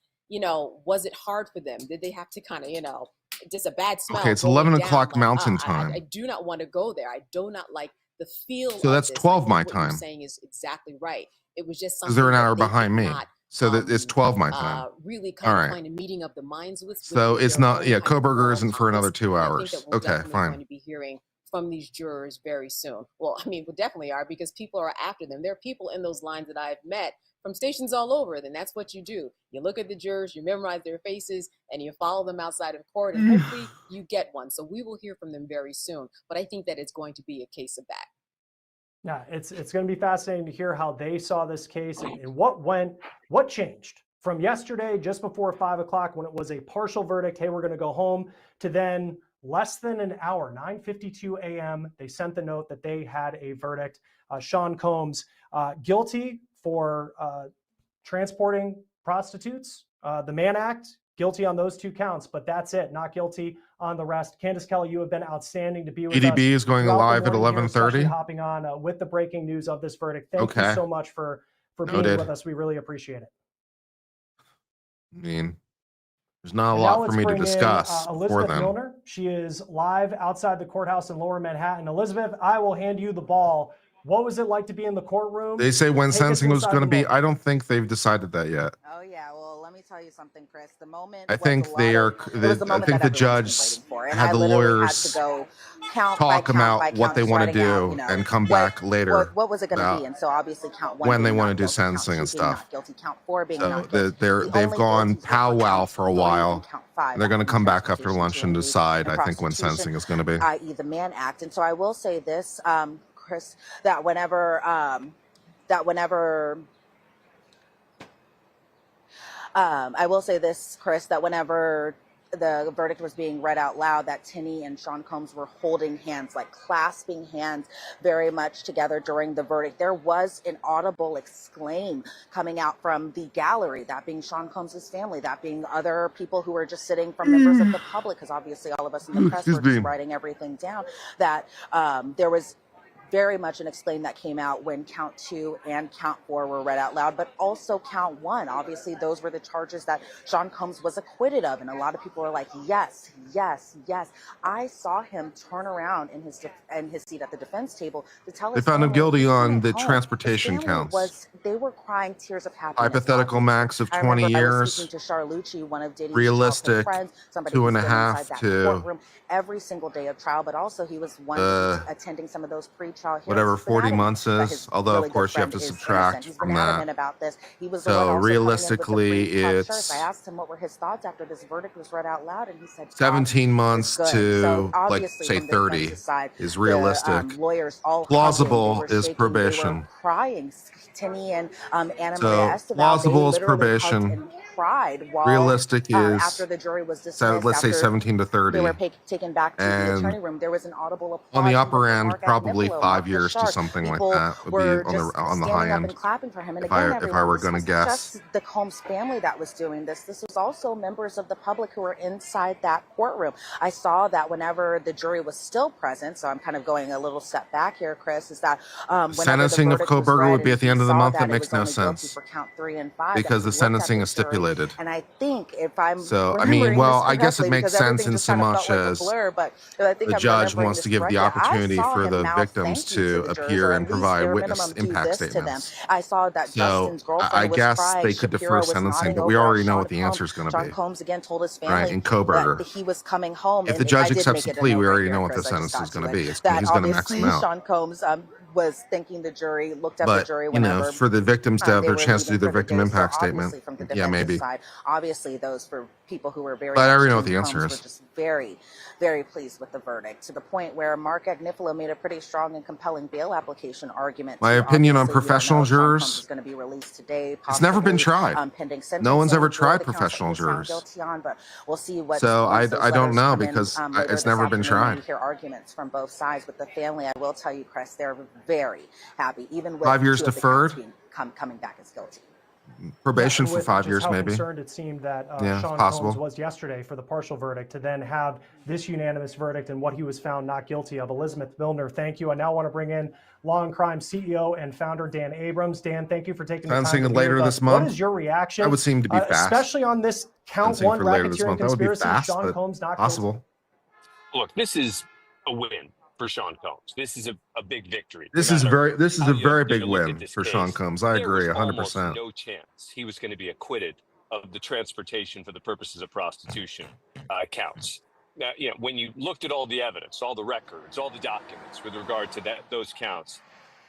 [SPEAKER 5] Was it hard for them? Did they have to kind of, just a bad smell?
[SPEAKER 1] Okay, it's
[SPEAKER 5] going
[SPEAKER 1] 11
[SPEAKER 5] down,
[SPEAKER 1] o'clock
[SPEAKER 5] like,
[SPEAKER 1] Mountain
[SPEAKER 5] I
[SPEAKER 1] Time.
[SPEAKER 5] do not want to go there. I do not like the feel.
[SPEAKER 1] So
[SPEAKER 5] of
[SPEAKER 1] that's
[SPEAKER 5] this.
[SPEAKER 1] 12
[SPEAKER 5] I think
[SPEAKER 1] my
[SPEAKER 5] what you're
[SPEAKER 1] time.
[SPEAKER 5] saying is exactly right. It was just
[SPEAKER 1] Because
[SPEAKER 5] something
[SPEAKER 1] they're an
[SPEAKER 5] that
[SPEAKER 1] hour
[SPEAKER 5] they
[SPEAKER 1] behind
[SPEAKER 5] could
[SPEAKER 1] me.
[SPEAKER 5] not,
[SPEAKER 1] So that it's 12 my time.
[SPEAKER 5] really kind
[SPEAKER 1] All
[SPEAKER 5] of
[SPEAKER 1] right.
[SPEAKER 5] find a meeting of the minds with.
[SPEAKER 1] So it's
[SPEAKER 5] their
[SPEAKER 1] not,
[SPEAKER 5] own
[SPEAKER 1] yeah,
[SPEAKER 5] kind of
[SPEAKER 1] Koberger
[SPEAKER 5] moral
[SPEAKER 1] isn't for another
[SPEAKER 5] compass.
[SPEAKER 1] 2
[SPEAKER 5] And I think
[SPEAKER 1] hours.
[SPEAKER 5] that we're
[SPEAKER 1] Okay,
[SPEAKER 5] definitely
[SPEAKER 1] fine.
[SPEAKER 5] going to be hearing from these jurors very soon. Well, I mean, we definitely are, because people are after them. There are people in those lines that I've met from stations all over. Then that's what you do. You look at the jurors, you memorize their faces, and you follow them outside of court, and hopefully you get one. So we will hear from them very soon. But I think that it's going to be a case of that.
[SPEAKER 4] Yeah, it's going to be fascinating to hear how they saw this case and what changed from yesterday, just before 5 o'clock, when it was a partial verdict. Hey, we're going to go home, to then less than an hour, 9:52 a.m. They sent the note that they had a verdict. Sean Combs guilty for transporting prostitutes, the Mann Act, guilty on those 2 counts, but that's it. Not guilty on the rest. Candace Kelly, you have been outstanding to be with us.
[SPEAKER 1] EDB is going
[SPEAKER 4] throughout the
[SPEAKER 1] live at
[SPEAKER 4] morning here, especially
[SPEAKER 1] 11:30.
[SPEAKER 4] hopping on with the breaking news of this verdict. Thank you
[SPEAKER 1] Okay.
[SPEAKER 4] so much for being
[SPEAKER 1] Noted.
[SPEAKER 4] with us. We really appreciate it.
[SPEAKER 1] I mean, there's not a
[SPEAKER 4] And now
[SPEAKER 1] lot for
[SPEAKER 4] let's
[SPEAKER 1] me to
[SPEAKER 4] bring in,
[SPEAKER 1] discuss for
[SPEAKER 4] Elizabeth
[SPEAKER 1] them.
[SPEAKER 4] Milner. She is live outside the courthouse in Lower Manhattan. Elizabeth, I will hand you the ball. What was it like to be in the courtroom?
[SPEAKER 1] They say when
[SPEAKER 4] Take us
[SPEAKER 1] sentencing was
[SPEAKER 4] inside
[SPEAKER 1] going to
[SPEAKER 4] the
[SPEAKER 1] be.
[SPEAKER 4] moment.
[SPEAKER 1] I don't think they've decided that yet.
[SPEAKER 6] Oh yeah, well let me tell you something, Chris. The moment
[SPEAKER 1] I
[SPEAKER 6] was
[SPEAKER 1] think
[SPEAKER 6] a lot
[SPEAKER 1] they are.
[SPEAKER 6] of, it was the
[SPEAKER 1] I
[SPEAKER 6] moment
[SPEAKER 1] think
[SPEAKER 6] that
[SPEAKER 1] the
[SPEAKER 6] everyone's been
[SPEAKER 1] judge
[SPEAKER 6] waiting for. And
[SPEAKER 1] had
[SPEAKER 6] I
[SPEAKER 1] the
[SPEAKER 6] literally had
[SPEAKER 1] lawyers
[SPEAKER 6] to go count
[SPEAKER 1] talk
[SPEAKER 6] by
[SPEAKER 1] about
[SPEAKER 6] count,
[SPEAKER 1] what they
[SPEAKER 6] just
[SPEAKER 1] want to
[SPEAKER 6] writing out,
[SPEAKER 1] do and come back later
[SPEAKER 6] what was it going to be?
[SPEAKER 1] about
[SPEAKER 6] And so obviously count 1
[SPEAKER 1] when they
[SPEAKER 6] being
[SPEAKER 1] want to
[SPEAKER 6] not
[SPEAKER 1] do
[SPEAKER 6] guilty, count
[SPEAKER 1] sentencing
[SPEAKER 6] 2
[SPEAKER 1] and
[SPEAKER 6] being
[SPEAKER 1] stuff.
[SPEAKER 6] not guilty, count 4 being
[SPEAKER 1] So
[SPEAKER 6] not guilty.
[SPEAKER 1] they've
[SPEAKER 6] only
[SPEAKER 1] gone
[SPEAKER 6] guilties were for
[SPEAKER 1] powwow
[SPEAKER 6] count
[SPEAKER 1] for a
[SPEAKER 6] 3
[SPEAKER 1] while.
[SPEAKER 6] and count 5,
[SPEAKER 1] And they're going to
[SPEAKER 6] that
[SPEAKER 1] come
[SPEAKER 6] being
[SPEAKER 1] back after
[SPEAKER 6] transportation
[SPEAKER 1] lunch
[SPEAKER 6] to
[SPEAKER 1] and
[SPEAKER 6] release
[SPEAKER 1] decide,
[SPEAKER 6] and
[SPEAKER 1] I think, when
[SPEAKER 6] prostitution,
[SPEAKER 1] sentencing is going to be.
[SPEAKER 6] i.e. the Mann Act. And so I will say this, Chris, that whenever I will say this, Chris, that whenever the verdict was being read out loud, that Tinny and Sean Combs were holding hands, like clasping hands very much together during the verdict. There was an audible exclaim coming out from the gallery, that being Sean Combs' family, that being other people who were just sitting from members of the public, because obviously all of us in the press were just writing everything down, that there was very much an exclaim that came out when count 2 and count 4 were read out loud, but also count 1. Obviously, those were the charges that Sean Combs was acquitted of. And a lot of people were like, yes, yes, yes. I saw him turn around in his seat at the defense table to tell
[SPEAKER 1] They
[SPEAKER 6] his
[SPEAKER 1] found him
[SPEAKER 6] family
[SPEAKER 1] guilty
[SPEAKER 6] he
[SPEAKER 1] on
[SPEAKER 6] went
[SPEAKER 1] the
[SPEAKER 6] home.
[SPEAKER 1] transportation
[SPEAKER 6] His family
[SPEAKER 1] counts.
[SPEAKER 6] they were crying tears of happiness.
[SPEAKER 1] Hypothetical
[SPEAKER 6] obviously.
[SPEAKER 1] max of
[SPEAKER 6] I
[SPEAKER 1] 20
[SPEAKER 6] remember I was
[SPEAKER 1] years.
[SPEAKER 6] speaking to Charlucci, one of Diddy's
[SPEAKER 1] Realistic,
[SPEAKER 6] childhood friends, somebody who's been
[SPEAKER 1] 2.5
[SPEAKER 6] inside that
[SPEAKER 1] to
[SPEAKER 6] courtroom every single day of trial, but also he was one to be attending some of those pre-trial hearings.
[SPEAKER 1] whatever
[SPEAKER 6] He's been
[SPEAKER 1] 40
[SPEAKER 6] adamant
[SPEAKER 1] months
[SPEAKER 6] that
[SPEAKER 1] is,
[SPEAKER 6] his
[SPEAKER 1] although
[SPEAKER 6] really
[SPEAKER 1] of course
[SPEAKER 6] good
[SPEAKER 1] you have
[SPEAKER 6] friend
[SPEAKER 1] to
[SPEAKER 6] is
[SPEAKER 1] subtract
[SPEAKER 6] innocent. He's
[SPEAKER 1] from
[SPEAKER 6] been
[SPEAKER 1] that.
[SPEAKER 6] adamant about this. He was the one
[SPEAKER 1] So
[SPEAKER 6] also coming in with the
[SPEAKER 1] realistically,
[SPEAKER 6] pretty tough shirts. I
[SPEAKER 1] it's
[SPEAKER 6] asked him what were his thoughts after this verdict was read out loud, and he said
[SPEAKER 1] 17 months
[SPEAKER 6] good.
[SPEAKER 1] to
[SPEAKER 6] So
[SPEAKER 1] like
[SPEAKER 6] obviously
[SPEAKER 1] say
[SPEAKER 6] from the
[SPEAKER 1] 30
[SPEAKER 6] defense's side,
[SPEAKER 1] is realistic.
[SPEAKER 6] the lawyers all
[SPEAKER 1] Plausible
[SPEAKER 6] hugging, they were
[SPEAKER 1] is
[SPEAKER 6] shaking,
[SPEAKER 1] probation.
[SPEAKER 6] they were crying. Tinny and Anna
[SPEAKER 1] So
[SPEAKER 6] Maria Estevao,
[SPEAKER 1] plausible
[SPEAKER 6] they
[SPEAKER 1] is
[SPEAKER 6] literally hugged
[SPEAKER 1] probation.
[SPEAKER 6] and cried while
[SPEAKER 1] Realistic
[SPEAKER 6] after
[SPEAKER 1] is
[SPEAKER 6] the jury was dismissed.
[SPEAKER 1] so let's say
[SPEAKER 6] after
[SPEAKER 1] 17 to 30.
[SPEAKER 6] they were taken back to the
[SPEAKER 1] And
[SPEAKER 6] attorney room, there was an audible applause.
[SPEAKER 1] on the
[SPEAKER 6] even
[SPEAKER 1] upper
[SPEAKER 6] from
[SPEAKER 1] end,
[SPEAKER 6] Mark
[SPEAKER 1] probably
[SPEAKER 6] Agnifilo,
[SPEAKER 1] 5
[SPEAKER 6] Mark
[SPEAKER 1] years to
[SPEAKER 6] Bouchard.
[SPEAKER 1] something like
[SPEAKER 6] People
[SPEAKER 1] that would be
[SPEAKER 6] were
[SPEAKER 1] on
[SPEAKER 6] just
[SPEAKER 1] the high
[SPEAKER 6] standing up
[SPEAKER 1] end.
[SPEAKER 6] and clapping for him. And
[SPEAKER 1] If I
[SPEAKER 6] again,
[SPEAKER 1] were going to
[SPEAKER 6] this
[SPEAKER 1] guess.
[SPEAKER 6] wasn't just the Combs family that was doing this. This was also members of the public who were inside that courtroom. I saw that whenever the jury was still present, so I'm kind of going a little step back here, Chris, is that whenever
[SPEAKER 1] sentencing
[SPEAKER 6] the
[SPEAKER 1] of
[SPEAKER 6] verdict was
[SPEAKER 1] Koberger
[SPEAKER 6] read
[SPEAKER 1] would be
[SPEAKER 6] and
[SPEAKER 1] at the
[SPEAKER 6] he
[SPEAKER 1] end of the
[SPEAKER 6] saw
[SPEAKER 1] month.
[SPEAKER 6] that
[SPEAKER 1] That
[SPEAKER 6] it
[SPEAKER 1] makes
[SPEAKER 6] was
[SPEAKER 1] no
[SPEAKER 6] only guilty
[SPEAKER 1] sense
[SPEAKER 6] for count 3 and 5,
[SPEAKER 1] because
[SPEAKER 6] that
[SPEAKER 1] the
[SPEAKER 6] he looked at
[SPEAKER 1] sentencing is
[SPEAKER 6] jury,
[SPEAKER 1] stipulated.
[SPEAKER 6] and I think if I'm
[SPEAKER 1] So I
[SPEAKER 6] remembering
[SPEAKER 1] mean, well,
[SPEAKER 6] this
[SPEAKER 1] I guess it
[SPEAKER 6] correctly,
[SPEAKER 1] makes
[SPEAKER 6] because
[SPEAKER 1] sense
[SPEAKER 6] everything
[SPEAKER 1] in
[SPEAKER 6] just
[SPEAKER 1] so
[SPEAKER 6] kind of
[SPEAKER 1] much
[SPEAKER 6] felt like a
[SPEAKER 1] as
[SPEAKER 6] blur, but I think
[SPEAKER 1] the
[SPEAKER 6] I'm
[SPEAKER 1] judge
[SPEAKER 6] remembering
[SPEAKER 1] wants
[SPEAKER 6] this
[SPEAKER 1] to give the
[SPEAKER 6] correctly. I
[SPEAKER 1] opportunity
[SPEAKER 6] saw
[SPEAKER 1] for
[SPEAKER 6] him
[SPEAKER 1] the
[SPEAKER 6] mouth
[SPEAKER 1] victims
[SPEAKER 6] thank you
[SPEAKER 1] to
[SPEAKER 6] the jurors,
[SPEAKER 1] appear
[SPEAKER 6] or
[SPEAKER 1] and
[SPEAKER 6] at least
[SPEAKER 1] provide
[SPEAKER 6] bare
[SPEAKER 1] witness
[SPEAKER 6] minimum do
[SPEAKER 1] impact
[SPEAKER 6] this to them.
[SPEAKER 1] statements.
[SPEAKER 6] I saw that
[SPEAKER 1] So
[SPEAKER 6] Justin's girlfriend
[SPEAKER 1] I
[SPEAKER 6] was
[SPEAKER 1] guess
[SPEAKER 6] crying.
[SPEAKER 1] they could defer
[SPEAKER 6] Shapiro was
[SPEAKER 1] sentencing,
[SPEAKER 6] nodding
[SPEAKER 1] but we
[SPEAKER 6] over at
[SPEAKER 1] already know
[SPEAKER 6] Sean
[SPEAKER 1] what the answer is going to
[SPEAKER 6] Sean
[SPEAKER 1] be.
[SPEAKER 6] Combs again told his
[SPEAKER 1] Right,
[SPEAKER 6] family
[SPEAKER 1] in
[SPEAKER 6] that
[SPEAKER 1] Koberger.
[SPEAKER 6] he was coming home.
[SPEAKER 1] If
[SPEAKER 6] And
[SPEAKER 1] the judge
[SPEAKER 6] I did
[SPEAKER 1] accepts
[SPEAKER 6] make
[SPEAKER 1] the
[SPEAKER 6] it a
[SPEAKER 1] plea,
[SPEAKER 6] note
[SPEAKER 1] we
[SPEAKER 6] right
[SPEAKER 1] already
[SPEAKER 6] here,
[SPEAKER 1] know what the
[SPEAKER 6] Chris. I just
[SPEAKER 1] sentence is
[SPEAKER 6] got
[SPEAKER 1] going
[SPEAKER 6] to
[SPEAKER 1] to
[SPEAKER 6] it.
[SPEAKER 1] be.
[SPEAKER 6] That
[SPEAKER 1] He's going to max them
[SPEAKER 6] obviously
[SPEAKER 1] out.
[SPEAKER 6] Sean Combs was thanking the jury, looked at the
[SPEAKER 1] But
[SPEAKER 6] jury
[SPEAKER 1] you know,
[SPEAKER 6] whenever
[SPEAKER 1] for the victims to have
[SPEAKER 6] they
[SPEAKER 1] their
[SPEAKER 6] were
[SPEAKER 1] chance to do
[SPEAKER 6] leaving
[SPEAKER 1] their
[SPEAKER 6] for the
[SPEAKER 1] victim
[SPEAKER 6] day.
[SPEAKER 1] impact
[SPEAKER 6] So
[SPEAKER 1] statement,
[SPEAKER 6] obviously from the
[SPEAKER 1] yeah,
[SPEAKER 6] defense's
[SPEAKER 1] maybe.
[SPEAKER 6] side, obviously those for people who were very
[SPEAKER 1] But I
[SPEAKER 6] much
[SPEAKER 1] already know what
[SPEAKER 6] Team
[SPEAKER 1] the answer
[SPEAKER 6] Combs were
[SPEAKER 1] is.
[SPEAKER 6] just very, very pleased with the verdict, to the point where Mark Agnifilo made a pretty strong and compelling bail application argument.
[SPEAKER 1] My
[SPEAKER 6] to,
[SPEAKER 1] opinion on
[SPEAKER 6] obviously, we don't
[SPEAKER 1] professional
[SPEAKER 6] know if Sean Combs
[SPEAKER 1] jurors,
[SPEAKER 6] is going to be released today,
[SPEAKER 1] it's never been
[SPEAKER 6] possibly,
[SPEAKER 1] tried.
[SPEAKER 6] pending sentencing.
[SPEAKER 1] No one's ever
[SPEAKER 6] for
[SPEAKER 1] tried
[SPEAKER 6] the counts that he
[SPEAKER 1] professional
[SPEAKER 6] was found
[SPEAKER 1] jurors.
[SPEAKER 6] guilty on, but we'll see what
[SPEAKER 1] So
[SPEAKER 6] once those
[SPEAKER 1] I don't
[SPEAKER 6] letters
[SPEAKER 1] know
[SPEAKER 6] come in,
[SPEAKER 1] because
[SPEAKER 6] later
[SPEAKER 1] it's
[SPEAKER 6] this
[SPEAKER 1] never been
[SPEAKER 6] afternoon, when
[SPEAKER 1] tried.
[SPEAKER 6] we hear arguments from both sides. With the family, I will tell you, Chris, they're very happy, even with
[SPEAKER 1] 5 years
[SPEAKER 6] 2 of the counts
[SPEAKER 1] deferred.
[SPEAKER 6] coming back as guilty.
[SPEAKER 1] Probation
[SPEAKER 4] Yeah,
[SPEAKER 1] for
[SPEAKER 4] with
[SPEAKER 1] 5
[SPEAKER 4] just
[SPEAKER 1] years,
[SPEAKER 4] how
[SPEAKER 1] maybe.
[SPEAKER 4] concerned it seemed that
[SPEAKER 1] Yeah,
[SPEAKER 4] Sean
[SPEAKER 1] possible.
[SPEAKER 4] Combs was yesterday for the partial verdict, to then have this unanimous verdict and what he was found not guilty of. Elizabeth Milner, thank you. I now want to bring in Law and Crime CEO and founder Dan Abrams. Dan, thank you for taking the time
[SPEAKER 1] Sentencing
[SPEAKER 4] to be
[SPEAKER 1] later
[SPEAKER 4] with
[SPEAKER 1] this
[SPEAKER 4] us.
[SPEAKER 1] month.
[SPEAKER 4] What is your reaction?
[SPEAKER 1] That would seem to be fast.
[SPEAKER 4] Especially on this count
[SPEAKER 1] Sentencing
[SPEAKER 4] 1
[SPEAKER 1] for later this
[SPEAKER 4] racketeering
[SPEAKER 1] month. That would be
[SPEAKER 4] conspiracy.
[SPEAKER 1] fast,
[SPEAKER 4] Sean
[SPEAKER 1] but
[SPEAKER 4] Combs not
[SPEAKER 1] possible.
[SPEAKER 7] Look, this is a win for Sean Combs. This is a big victory.
[SPEAKER 1] This
[SPEAKER 7] No
[SPEAKER 1] is
[SPEAKER 7] matter
[SPEAKER 1] this is
[SPEAKER 7] how
[SPEAKER 1] a
[SPEAKER 7] you
[SPEAKER 1] very big
[SPEAKER 7] look at
[SPEAKER 1] win
[SPEAKER 7] this
[SPEAKER 1] for Sean
[SPEAKER 7] case,
[SPEAKER 1] Combs. I
[SPEAKER 7] there was
[SPEAKER 1] agree,
[SPEAKER 7] almost
[SPEAKER 1] 100%.
[SPEAKER 7] no chance he was going to be acquitted of the transportation for the purposes of prostitution counts. Now, you know, when you looked at all the evidence, all the records, all the documents with regard to those counts,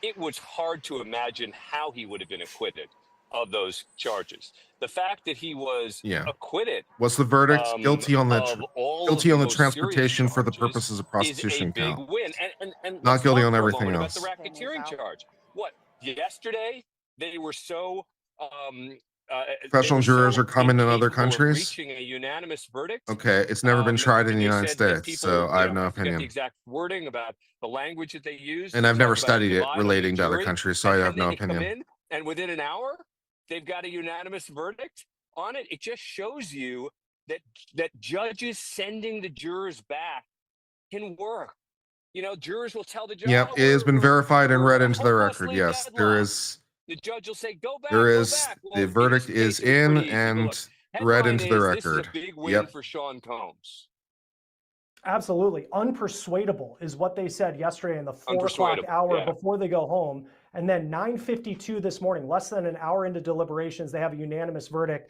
[SPEAKER 7] it was hard to imagine how he would have been acquitted of those charges. The fact that he was acquitted.
[SPEAKER 1] What's the verdict? Guilty on the transportation for the
[SPEAKER 7] charges
[SPEAKER 1] purposes of prostitution
[SPEAKER 7] is a big
[SPEAKER 1] count.
[SPEAKER 7] win. And
[SPEAKER 1] Not
[SPEAKER 7] let's
[SPEAKER 1] guilty
[SPEAKER 7] talk
[SPEAKER 1] on
[SPEAKER 7] for a
[SPEAKER 1] everything
[SPEAKER 7] moment
[SPEAKER 1] else.
[SPEAKER 7] about the racketeering charge. What, yesterday they were so
[SPEAKER 1] Professional jurors are coming in other
[SPEAKER 7] incapable of
[SPEAKER 1] countries.
[SPEAKER 7] reaching a unanimous verdict.
[SPEAKER 1] Okay, it's never been tried in the
[SPEAKER 7] They
[SPEAKER 1] United
[SPEAKER 7] said that
[SPEAKER 1] States,
[SPEAKER 7] people,
[SPEAKER 1] so I have no
[SPEAKER 7] I forget
[SPEAKER 1] opinion.
[SPEAKER 7] the exact wording about the language that they used.
[SPEAKER 1] And
[SPEAKER 7] to
[SPEAKER 1] I've never
[SPEAKER 7] talk about a
[SPEAKER 1] studied it
[SPEAKER 7] divided
[SPEAKER 1] relating to other
[SPEAKER 7] jury,
[SPEAKER 1] countries, so I have
[SPEAKER 7] and
[SPEAKER 1] no
[SPEAKER 7] they come
[SPEAKER 1] opinion.
[SPEAKER 7] in, and within an hour, they've got a unanimous verdict on it. It just shows you that judges sending the jurors back can work. You know, jurors will tell the judge.
[SPEAKER 1] Yep, it has been verified and read into the record.
[SPEAKER 7] hopelessly
[SPEAKER 1] Yes,
[SPEAKER 7] deadlocked.
[SPEAKER 1] there is.
[SPEAKER 7] The judge will say, "Go back."
[SPEAKER 1] There
[SPEAKER 7] go
[SPEAKER 1] is
[SPEAKER 7] back. Well,
[SPEAKER 1] the
[SPEAKER 7] in
[SPEAKER 1] verdict
[SPEAKER 7] this
[SPEAKER 1] is
[SPEAKER 7] case, it was
[SPEAKER 1] in
[SPEAKER 7] pretty easy. But
[SPEAKER 1] and
[SPEAKER 7] look,
[SPEAKER 1] read
[SPEAKER 7] headline
[SPEAKER 1] into the
[SPEAKER 7] is,
[SPEAKER 1] record.
[SPEAKER 7] This is a big win
[SPEAKER 1] Yep.
[SPEAKER 7] for Sean Combs.
[SPEAKER 4] Absolutely. Unpersuadable is what they said yesterday in the 4 o'clock hour before they go home. And then 9:52 this morning, less than an hour into deliberations, they have a unanimous verdict.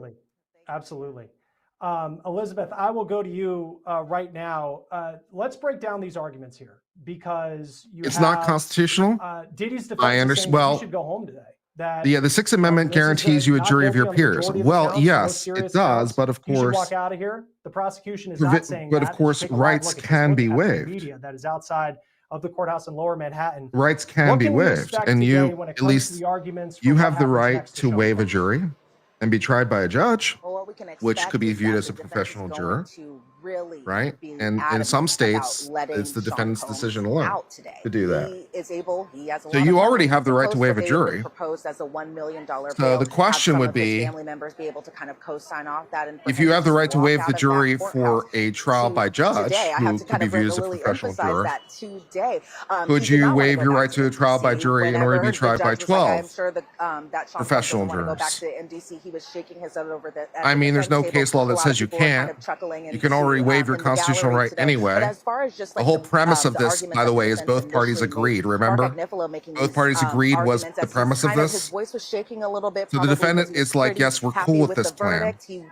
[SPEAKER 4] Absolutely. Absolutely. Elizabeth, I will go to you right now. Let's break down these arguments here because
[SPEAKER 1] It's not constitutional.
[SPEAKER 4] Diddy's defense
[SPEAKER 1] I
[SPEAKER 4] is
[SPEAKER 1] understand.
[SPEAKER 4] saying
[SPEAKER 1] Well,
[SPEAKER 4] he should go home today. That
[SPEAKER 1] yeah, the Sixth Amendment guarantees you a jury of your peers. Well, yes, it does, but of
[SPEAKER 4] you should
[SPEAKER 1] course,
[SPEAKER 4] walk out of here. The prosecution is not saying
[SPEAKER 1] but
[SPEAKER 4] that.
[SPEAKER 1] of course,
[SPEAKER 4] Take a live
[SPEAKER 1] rights
[SPEAKER 4] look at
[SPEAKER 1] can
[SPEAKER 4] this.
[SPEAKER 1] be
[SPEAKER 4] Look at the
[SPEAKER 1] waived.
[SPEAKER 4] media that is outside of the courthouse in Lower Manhattan.
[SPEAKER 1] Rights can be waived, and you at least you have the right to waive a jury and be tried by a judge,
[SPEAKER 6] Well, what we can
[SPEAKER 1] which
[SPEAKER 6] expect
[SPEAKER 1] could be
[SPEAKER 6] is
[SPEAKER 1] viewed
[SPEAKER 6] that
[SPEAKER 1] as
[SPEAKER 6] the
[SPEAKER 1] a
[SPEAKER 6] defense is
[SPEAKER 1] professional
[SPEAKER 6] going
[SPEAKER 1] juror,
[SPEAKER 6] to really
[SPEAKER 1] right?
[SPEAKER 6] be
[SPEAKER 1] And in
[SPEAKER 6] adamant
[SPEAKER 1] some
[SPEAKER 6] about
[SPEAKER 1] states,
[SPEAKER 6] letting
[SPEAKER 1] it's the
[SPEAKER 6] Sean
[SPEAKER 1] defendant's
[SPEAKER 6] Combs
[SPEAKER 1] decision alone
[SPEAKER 6] out today.
[SPEAKER 1] to do that.
[SPEAKER 6] He is able. He has a
[SPEAKER 1] So
[SPEAKER 6] lot
[SPEAKER 1] you
[SPEAKER 6] of
[SPEAKER 1] already
[SPEAKER 6] money.
[SPEAKER 1] have the right to
[SPEAKER 6] Supposed
[SPEAKER 1] waive a
[SPEAKER 6] that they have been
[SPEAKER 1] jury.
[SPEAKER 6] Proposed as a $1 million bail.
[SPEAKER 1] So the question
[SPEAKER 6] have some
[SPEAKER 1] would
[SPEAKER 6] of his
[SPEAKER 1] be,
[SPEAKER 6] family members be able to kind of co-sign off that, and for
[SPEAKER 1] if
[SPEAKER 6] him
[SPEAKER 1] you have the
[SPEAKER 6] just
[SPEAKER 1] right to
[SPEAKER 6] walk
[SPEAKER 1] waive
[SPEAKER 6] out
[SPEAKER 1] the
[SPEAKER 6] of that
[SPEAKER 1] jury
[SPEAKER 6] courthouse
[SPEAKER 1] for a trial by judge,
[SPEAKER 6] today. I
[SPEAKER 1] who
[SPEAKER 6] have to
[SPEAKER 1] could
[SPEAKER 6] kind
[SPEAKER 1] be
[SPEAKER 6] of
[SPEAKER 1] viewed as a
[SPEAKER 6] really
[SPEAKER 1] professional
[SPEAKER 6] emphasize
[SPEAKER 1] juror,
[SPEAKER 6] that today.
[SPEAKER 1] could
[SPEAKER 6] He did
[SPEAKER 1] you
[SPEAKER 6] not wanna
[SPEAKER 1] waive
[SPEAKER 6] go
[SPEAKER 1] your
[SPEAKER 6] back
[SPEAKER 1] right to a trial by
[SPEAKER 6] MDC.
[SPEAKER 1] jury in order to be
[SPEAKER 6] Whenever
[SPEAKER 1] tried
[SPEAKER 6] the
[SPEAKER 1] by
[SPEAKER 6] judge was like, I'm
[SPEAKER 1] 12
[SPEAKER 6] sure that that Sean Combs
[SPEAKER 1] professional
[SPEAKER 6] doesn't want to go back
[SPEAKER 1] jurors?
[SPEAKER 6] to MDC. He was shaking his head over the.
[SPEAKER 1] I mean, there's no
[SPEAKER 6] table.
[SPEAKER 1] case law
[SPEAKER 6] A
[SPEAKER 1] that
[SPEAKER 6] lot of
[SPEAKER 1] says you
[SPEAKER 6] people were kind
[SPEAKER 1] can't.
[SPEAKER 6] of chuckling
[SPEAKER 1] You can already waive your
[SPEAKER 6] in the
[SPEAKER 1] constitutional
[SPEAKER 6] gallery
[SPEAKER 1] right
[SPEAKER 6] today.
[SPEAKER 1] anyway.
[SPEAKER 6] But as far as just
[SPEAKER 1] The
[SPEAKER 6] like
[SPEAKER 1] whole premise of
[SPEAKER 6] the
[SPEAKER 1] this,
[SPEAKER 6] arguments
[SPEAKER 1] by the
[SPEAKER 6] that
[SPEAKER 1] way,
[SPEAKER 6] the
[SPEAKER 1] is
[SPEAKER 6] defense
[SPEAKER 1] both parties
[SPEAKER 6] initially made,
[SPEAKER 1] agreed. Remember,
[SPEAKER 6] Mark Agnifilo making
[SPEAKER 1] both
[SPEAKER 6] these,
[SPEAKER 1] parties agreed was
[SPEAKER 6] arguments
[SPEAKER 1] the
[SPEAKER 6] as he's
[SPEAKER 1] premise of
[SPEAKER 6] kind his
[SPEAKER 1] this.
[SPEAKER 6] voice was shaking a little bit.
[SPEAKER 1] So the
[SPEAKER 6] Probably because
[SPEAKER 1] defendant
[SPEAKER 6] he was
[SPEAKER 1] is like,
[SPEAKER 6] pretty
[SPEAKER 1] yes, we're
[SPEAKER 6] happy
[SPEAKER 1] cool with
[SPEAKER 6] with
[SPEAKER 1] this
[SPEAKER 6] the
[SPEAKER 1] plan.
[SPEAKER 6] verdict. He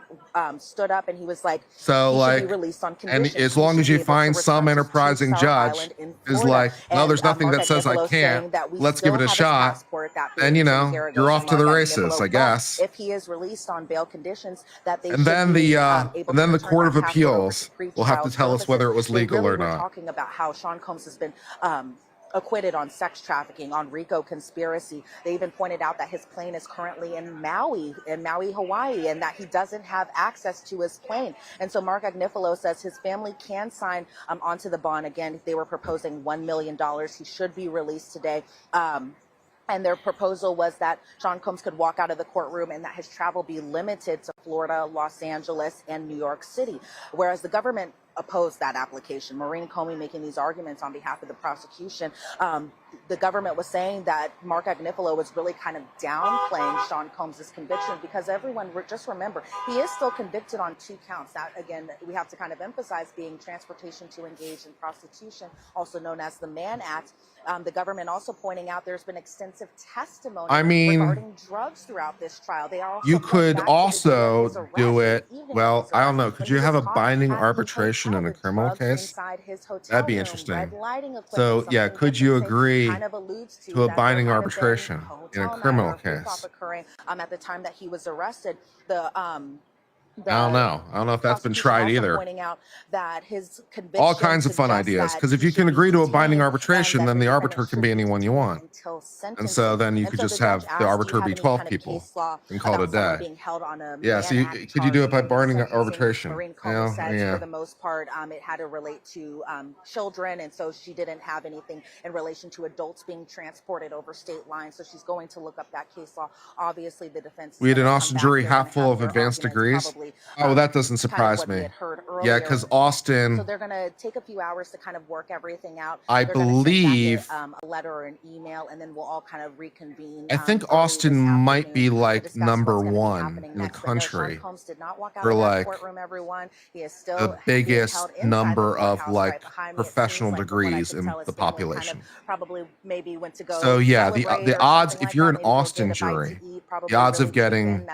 [SPEAKER 6] stood up and he was like,
[SPEAKER 1] So
[SPEAKER 6] he should be
[SPEAKER 1] like,
[SPEAKER 6] released on
[SPEAKER 1] and
[SPEAKER 6] conditions.
[SPEAKER 1] as
[SPEAKER 6] He
[SPEAKER 1] long
[SPEAKER 6] should
[SPEAKER 1] as
[SPEAKER 6] be
[SPEAKER 1] you
[SPEAKER 6] able to
[SPEAKER 1] find some
[SPEAKER 6] return to
[SPEAKER 1] enterprising
[SPEAKER 6] Star
[SPEAKER 1] judge
[SPEAKER 6] Island in
[SPEAKER 1] is
[SPEAKER 6] Florida.
[SPEAKER 1] like, well, there's nothing
[SPEAKER 6] Mark
[SPEAKER 1] that says I
[SPEAKER 6] Agnifilo
[SPEAKER 1] can't.
[SPEAKER 6] saying that we
[SPEAKER 1] Let's give
[SPEAKER 6] still
[SPEAKER 1] it a
[SPEAKER 6] have his
[SPEAKER 1] shot.
[SPEAKER 6] passport that
[SPEAKER 1] And
[SPEAKER 6] is
[SPEAKER 1] you know,
[SPEAKER 6] interrogation
[SPEAKER 1] you're off to the
[SPEAKER 6] Mark
[SPEAKER 1] races,
[SPEAKER 6] Agnifilo.
[SPEAKER 1] I guess.
[SPEAKER 6] But if he is released on bail conditions, that they
[SPEAKER 1] And
[SPEAKER 6] should
[SPEAKER 1] then
[SPEAKER 6] be
[SPEAKER 1] the
[SPEAKER 6] able to return
[SPEAKER 1] Court of
[SPEAKER 6] that passport over
[SPEAKER 1] Appeals
[SPEAKER 6] to
[SPEAKER 1] will have to
[SPEAKER 6] pretrial
[SPEAKER 1] tell us whether it was
[SPEAKER 6] services. They
[SPEAKER 1] legal
[SPEAKER 6] really
[SPEAKER 1] or
[SPEAKER 6] were
[SPEAKER 1] not.
[SPEAKER 6] talking about how Sean Combs has been acquitted on sex trafficking, on RICO conspiracy. They even pointed out that his plane is currently in Maui, Hawaii, and that he doesn't have access to his plane. And so Mark Agnifilo says his family can sign onto the bond. Again, they were proposing $1 million. He should be released today. And their proposal was that Sean Combs could walk out of the courtroom and that his travel be limited to Florida, Los Angeles, and New York City. Whereas the government opposed that application. Maureen Comey making these arguments on behalf of the prosecution. The government was saying that Mark Agnifilo was really kind of downplaying Sean Combs' conviction because everyone, just remember, he is still convicted on 2 counts. That, again, we have to kind of emphasize being transportation to engage in prostitution, also known as the Mann Act. The government also pointing out there's been extensive testimony regarding drugs throughout this trial. They are
[SPEAKER 1] You could also do it. Well, I don't know. Could you have a binding arbitration in a criminal case? That'd be interesting. So, yeah, could you agree to a binding arbitration in a criminal case?
[SPEAKER 6] At the time that he was arrested,
[SPEAKER 1] I don't know. I don't know if that's been tried either.
[SPEAKER 6] Pointing out that his conviction
[SPEAKER 1] All kinds of fun ideas. Because if you can agree to a binding arbitration, then the arbiter can be anyone you want. And so then you could just have the arbiter be 12 people and call it a day. Yeah, so could you do it by binding arbitration?
[SPEAKER 6] Maureen Comey says for the most part, it had to relate to children, and so she didn't have anything in relation to adults being transported over state lines. So she's going to look up that case law. Obviously, the defense.
[SPEAKER 1] We had an Austin jury half full of advanced degrees. Oh, that doesn't surprise me. Yeah, because Austin.
[SPEAKER 6] So they're going to take a few hours to kind of work everything out.
[SPEAKER 1] I believe
[SPEAKER 6] a letter or an email, and then we'll all kind of reconvene.
[SPEAKER 1] I think Austin might be like number 1 in the country for like the biggest number of like professional degrees in the population.
[SPEAKER 6] Probably maybe went to go.
[SPEAKER 1] So yeah, the odds, if you're an Austin jury, the odds of getting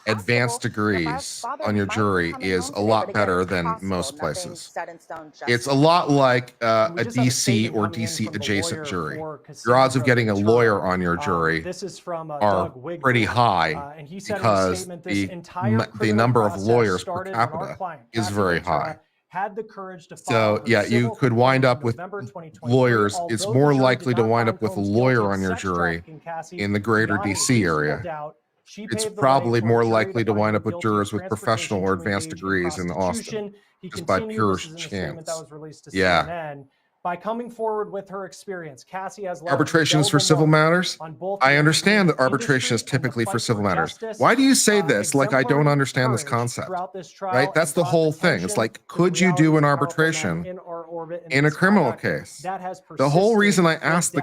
[SPEAKER 1] advanced degrees on your jury is a lot better than most places. It's a lot like a DC or DC adjacent jury. Your odds of getting a lawyer on your jury are pretty high because the number of lawyers per capita is very high. So yeah, you could wind up with lawyers. It's more likely to wind up with a lawyer on your jury in the greater DC area. It's probably more likely to wind up with jurors with professional or advanced degrees in Austin, just by pure chance. Yeah.
[SPEAKER 4] By coming forward with her experience, Cassie has
[SPEAKER 1] arbitrations for civil matters. I understand that arbitration is typically for civil matters. Why do you say this like I don't understand this concept? Right? That's the whole thing. It's like, could you do an arbitration in a criminal case? The whole reason I asked the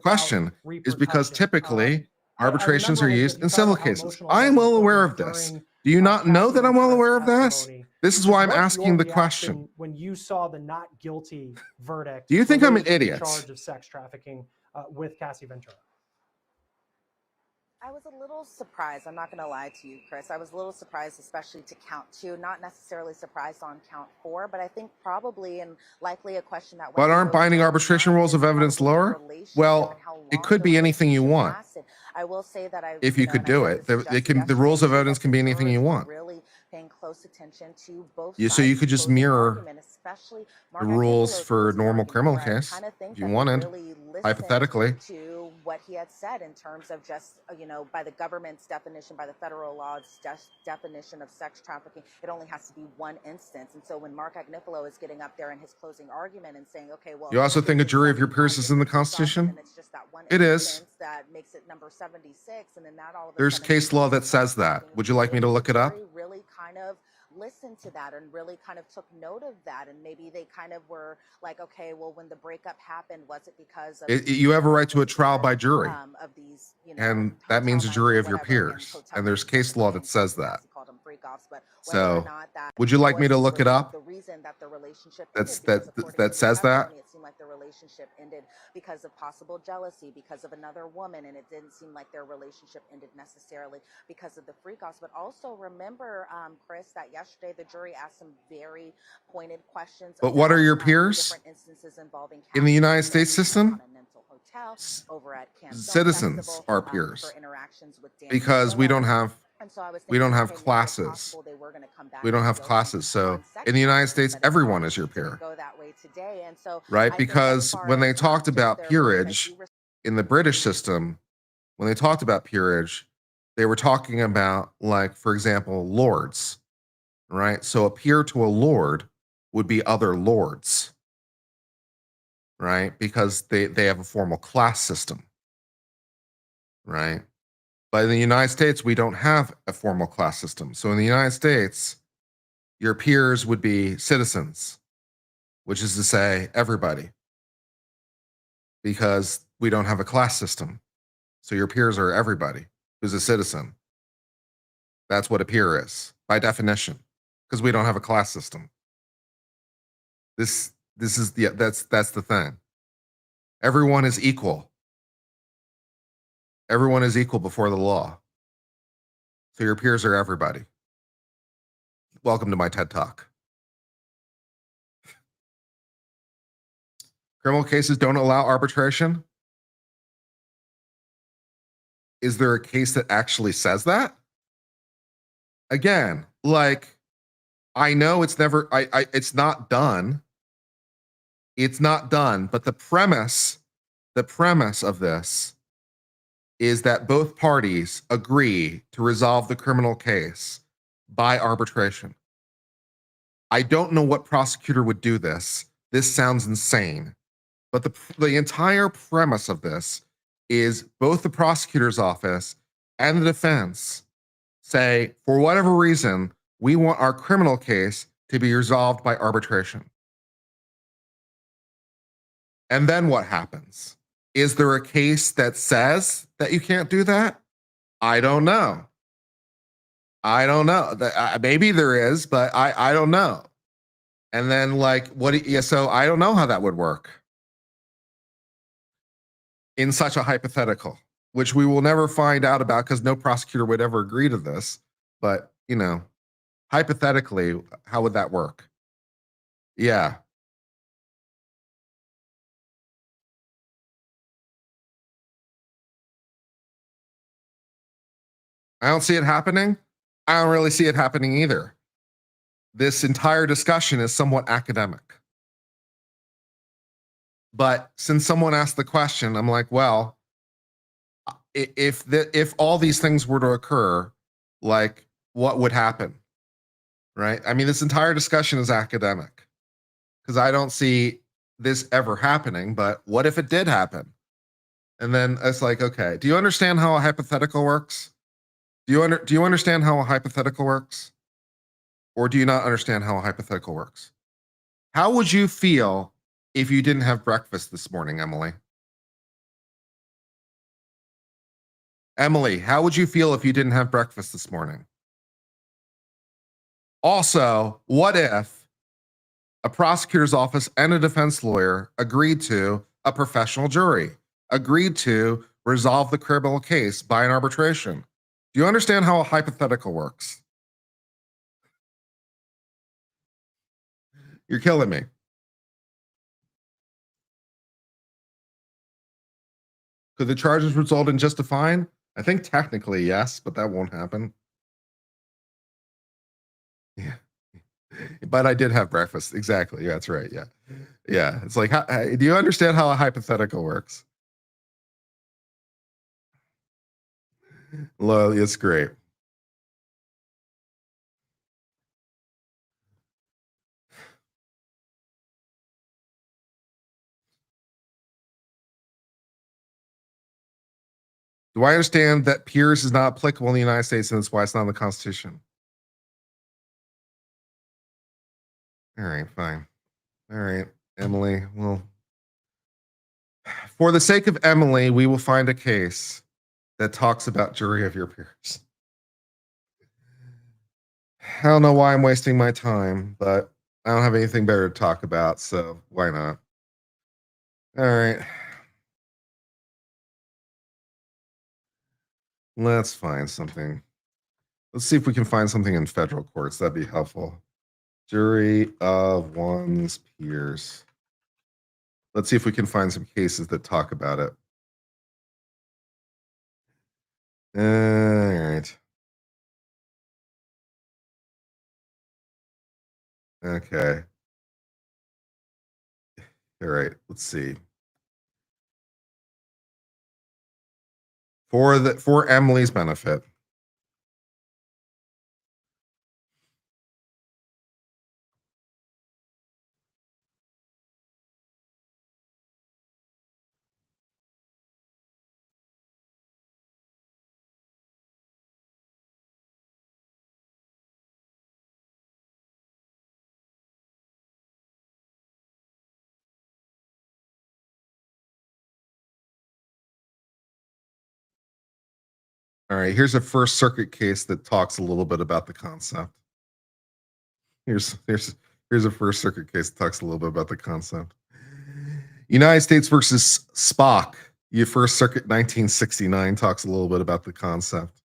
[SPEAKER 1] question is because typically arbitrations are used in civil cases. I am well aware of this. Do you not know that I'm well aware of this? This is why I'm asking the question.
[SPEAKER 4] When you saw the not guilty verdict,
[SPEAKER 1] do you think I'm an idiot?
[SPEAKER 4] Charge of sex trafficking with Cassie Ventura.
[SPEAKER 6] I was a little surprised. I'm not going to lie to you, Chris. I was a little surprised, especially to count 2. Not necessarily surprised on count 4, but I think probably and likely a question that.
[SPEAKER 1] But aren't binding arbitration rules of evidence lower? Well, it could be anything you want.
[SPEAKER 6] I will say that
[SPEAKER 1] If you could do it, the rules of evidence can be anything you want.
[SPEAKER 6] Really paying close attention to both
[SPEAKER 1] So you could just mirror
[SPEAKER 6] especially
[SPEAKER 1] the rules for a normal criminal case if you wanted, hypothetically.
[SPEAKER 6] To what he had said in terms of just, by the government's definition, by the federal law's definition of sex trafficking, it only has to be one instance. And so when Mark Agnifilo is getting up there in his closing argument and saying, okay, well,
[SPEAKER 1] you also think a jury of your peers is in the Constitution?
[SPEAKER 6] It's just that one
[SPEAKER 1] it is.
[SPEAKER 6] That makes it number 76, and then that all of a
[SPEAKER 1] There's
[SPEAKER 6] sudden
[SPEAKER 1] case law that says that. Would you like me to look it up?
[SPEAKER 6] Really kind of listened to that and really kind of took note of that, and maybe they kind of were like, okay, well, when the breakup happened, was it because of
[SPEAKER 1] you have a right to a trial by jury,
[SPEAKER 6] of these,
[SPEAKER 1] and that means a jury of your peers, and there's case law that says that. So would you like me to look it up?
[SPEAKER 6] The reason that the relationship
[SPEAKER 1] that says that?
[SPEAKER 6] It seemed like the relationship ended because of possible jealousy, because of another woman, and it didn't seem like their relationship ended necessarily because of the freak-offs. But also remember, Chris, that yesterday the jury asked some very pointed questions.
[SPEAKER 1] But what are your peers in the United States system? Citizens are peers because we don't have classes. We don't have classes. So in the United States, everyone is your peer. Right? Because when they talked about peerage in the British system, when they talked about peerage, they were talking about, like, for example, lords. Right? So a peer to a lord would be other lords. Right? Because they have a formal class system. Right? But in the United States, we don't have a formal class system. So in the United States, your peers would be citizens, which is to say everybody, because we don't have a class system. So your peers are everybody who's a citizen. That's what a peer is by definition, because we don't have a class system. That's the thing. Everyone is equal. Everyone is equal before the law. So your peers are everybody. Welcome to my TED Talk. Criminal cases don't allow arbitration. Is there a case that actually says that? Again, like, I know it's never, it's not done. It's not done, but the premise of this is that both parties agree to resolve the criminal case by arbitration. I don't know what prosecutor would do this. This sounds insane. But the entire premise of this is both the prosecutor's office and the defense say, for whatever reason, we want our criminal case to be resolved by arbitration. And then what happens? Is there a case that says that you can't do that? I don't know. Maybe there is, but I don't know. And then, like, so I don't know how that would work in such a hypothetical, which we will never find out about because no prosecutor would ever agree to this. But, hypothetically, how would that work? Yeah. I don't see it happening. I don't really see it happening either. This entire discussion is somewhat academic. But since someone asked the question, I'm like, well, if all these things were to occur, like, what would happen? Right? I mean, this entire discussion is academic because I don't see this ever happening, but what if it did happen? And then it's like, okay, do you understand how a hypothetical works? Do you understand how a hypothetical works? Or do you not understand how a hypothetical works? How would you feel if you didn't have breakfast this morning, Emily? Emily, how would you feel if you didn't have breakfast this morning? Also, what if a prosecutor's office and a defense lawyer agreed to a professional jury, agreed to resolve the criminal case by an arbitration. Do you understand how a hypothetical works? You're killing me. Could the charges result in just a fine? I think technically yes, but that won't happen. Yeah. But I did have breakfast. Exactly. Yeah, that's right. Yeah. Yeah. It's like, do you understand how a hypothetical works? Well, it's great. Do I understand that Pierce is not applicable in the United States and that's why it's not in the Constitution? All right, fine. All right, Emily. Well, for the sake of Emily, we will find a case that talks about jury of your peers. I don't know why I'm wasting my time, but I don't have anything better to talk about, so why not? All right. Let's find something. Let's see if we can find something in federal courts. That'd be helpful. Jury of one's peers. Let's see if we can find some cases that talk about it. All right. Okay. All right. Let's see. For Emily's benefit. All right, here's a First Circuit case that talks a little bit about the concept. Here's a First Circuit case that talks a little bit about the concept. United States versus Spock. Your First Circuit 1969 talks a little bit about the concept.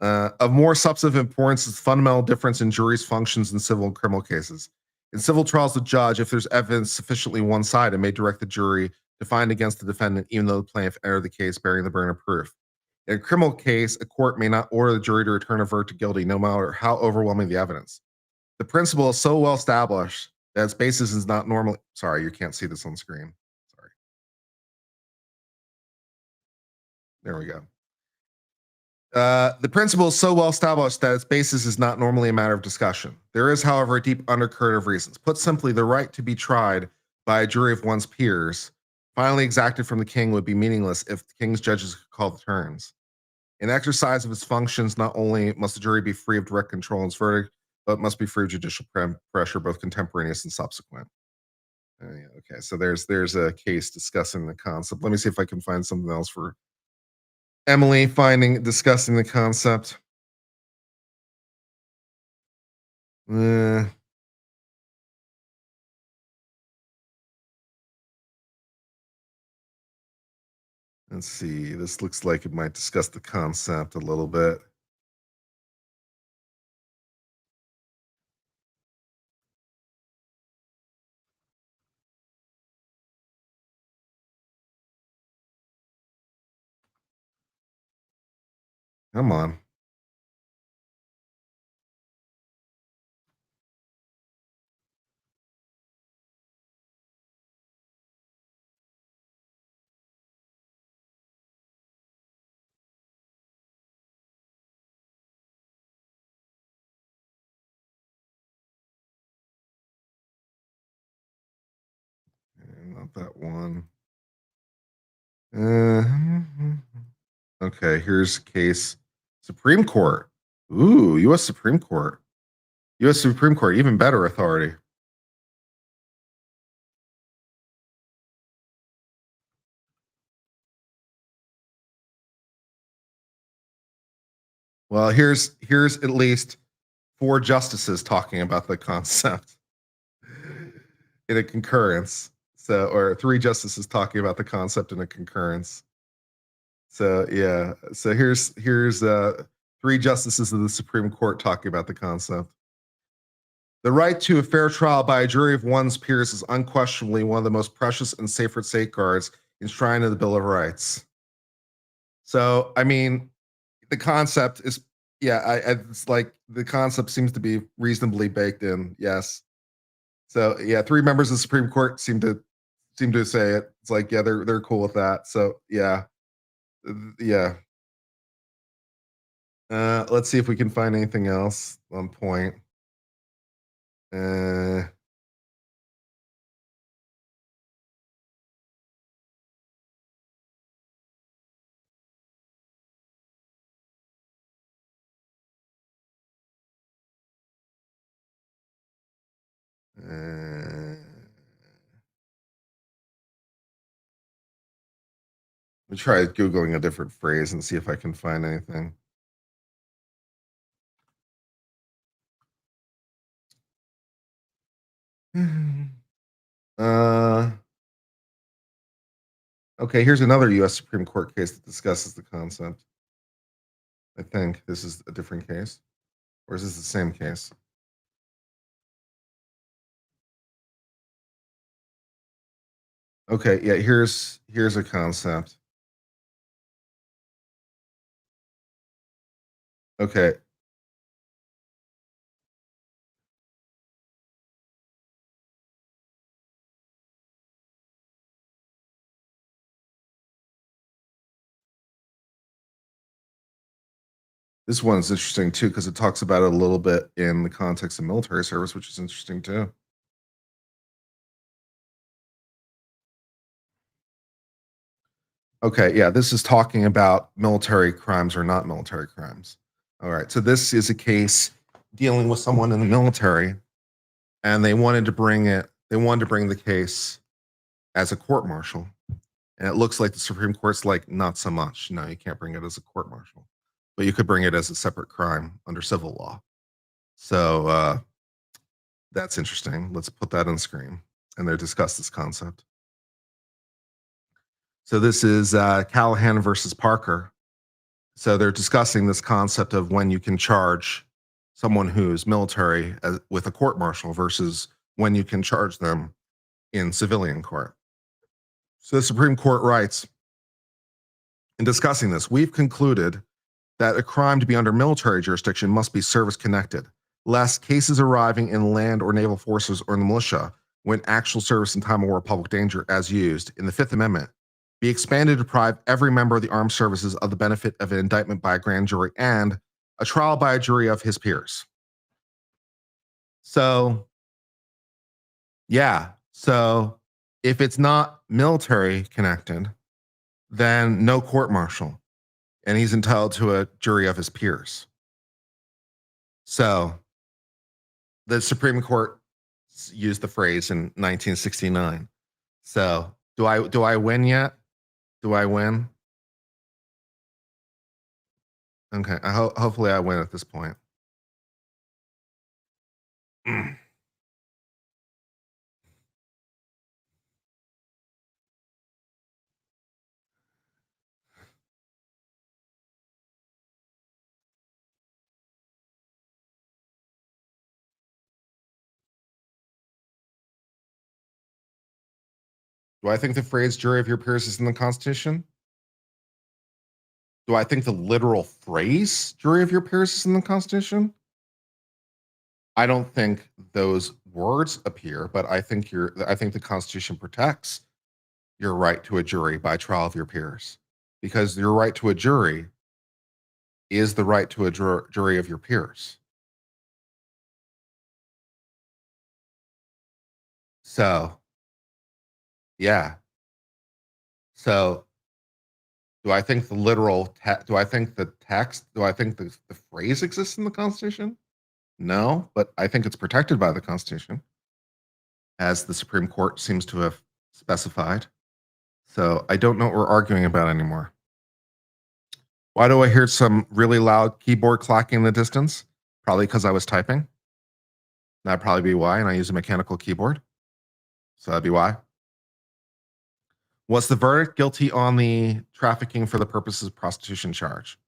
[SPEAKER 1] Of more substantive importance is the fundamental difference in juries' functions in civil and criminal cases. In civil trials, the judge, if there's evidence sufficiently one-sided, may direct the jury to find against the defendant, even though the plaintiff entered the case bearing the burden of proof. In a criminal case, a court may not order the jury to return a verdict guilty, no matter how overwhelming the evidence. The principle is so well established that its basis is not normally. Sorry, you can't see this on screen. Sorry. There we go. The principle is so well established that its basis is not normally a matter of discussion. There is, however, a deep undercurrent of reasons. Put simply, the right to be tried by a jury of one's peers, finally exacted from the king, would be meaningless if the king's judges could call the turns. In exercise of its functions, not only must the jury be free of direct control in its verdict, but must be free of judicial pressure, both contemporaneous and subsequent. Yeah, okay, so there's a case discussing the concept. Let me see if I can find something else for Emily discussing the concept. Let's see. This looks like it might discuss the concept a little bit. Come on. Not that one. Okay, here's case Supreme Court. Ooh, U.S. Supreme Court. U.S. Supreme Court, even better authority. Well, here's at least 4 justices talking about the concept in a concurrence. So, or 3 justices talking about the concept in a concurrence. So yeah. So here's three justices of the Supreme Court talking about the concept. The right to a fair trial by a jury of one's peers is unquestionably one of the most precious and sacred safeguards enshrined in the Bill of Rights. So, I mean, the concept is, it's like the concept seems to be reasonably baked in. Yes. So, yeah, three members of the Supreme Court seem to say it. It's like, yeah, they're cool with that. So, yeah, yeah. Let's see if we can find anything else on point. Let me try Googling a different phrase and see if I can find anything. Okay, here's another U.S. Supreme Court case that discusses the concept. I think this is a different case, or is this the same case? Okay, yeah, here's a concept. Okay. This one's interesting too because it talks about it a little bit in the context of military service, which is interesting too. Okay, yeah, this is talking about military crimes or not military crimes. All right, so this is a case dealing with someone in the military, and they wanted to bring the case as a court martial. And it looks like the Supreme Court's like, not so much. No, you can't bring it as a court martial, but you could bring it as a separate crime under civil law. So that's interesting. Let's put that on screen. And they discuss this concept. So this is Callahan versus Parker. So they're discussing this concept of when you can charge someone who's military with a court martial versus when you can charge them in civilian court. So the Supreme Court writes, in discussing this, we've concluded that a crime to be under military jurisdiction must be service connected, lest cases arriving in land or naval forces or in the militia when actual service in time of war or public danger as used in the Fifth Amendment be expanded to deprive every member of the armed services of the benefit of an indictment by a grand jury and a trial by a jury of his peers. So, yeah. So if it's not military connected, then no court martial, and he's entitled to a jury of his peers. So the Supreme Court used the phrase in 1969. So do I win yet? Do I win? Okay. Hopefully I win at this point. Do I think the phrase jury of your peers is in the Constitution? Do I think the literal phrase jury of your peers is in the Constitution? I don't think those words appear, but I think the Constitution protects your right to a jury by trial of your peers, because your right to a jury is the right to a jury of your peers. So, yeah. So, do I think the literal do I think the text, do I think the phrase exists in the Constitution? No, but I think it's protected by the Constitution, as the Supreme Court seems to have specified. So I don't know what we're arguing about anymore. Why do I hear some really loud keyboard clacking in the distance? Probably because I was typing. That'd probably be why, and I use a mechanical keyboard. So that'd be why. Was the verdict guilty on the trafficking for the purposes of prostitution charge?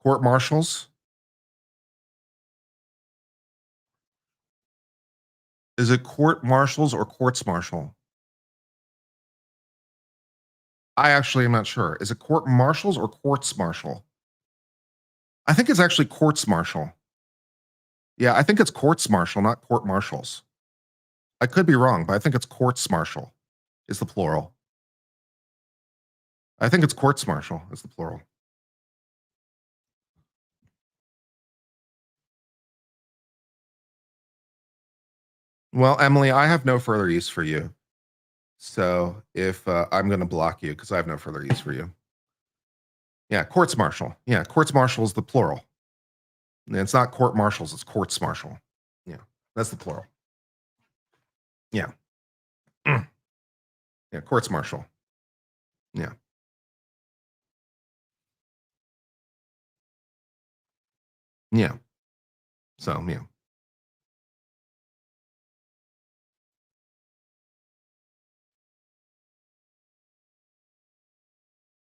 [SPEAKER 1] Court martials? Is it court martials or courts martial? I actually am not sure. Is it court martials or courts martial? I think it's actually courts martial. Yeah, I think it's courts martial, not court martials. I could be wrong, but I think it's courts martial is the plural. I think it's courts martial is the plural. Well, Emily, I have no further use for you. So if I'm going to block you because I have no further use for you. Yeah, courts martial. Yeah, courts martial is the plural. And it's not court martials, it's courts martial. Yeah, that's the plural. Yeah. Yeah, courts martial. Yeah. Yeah. So, yeah.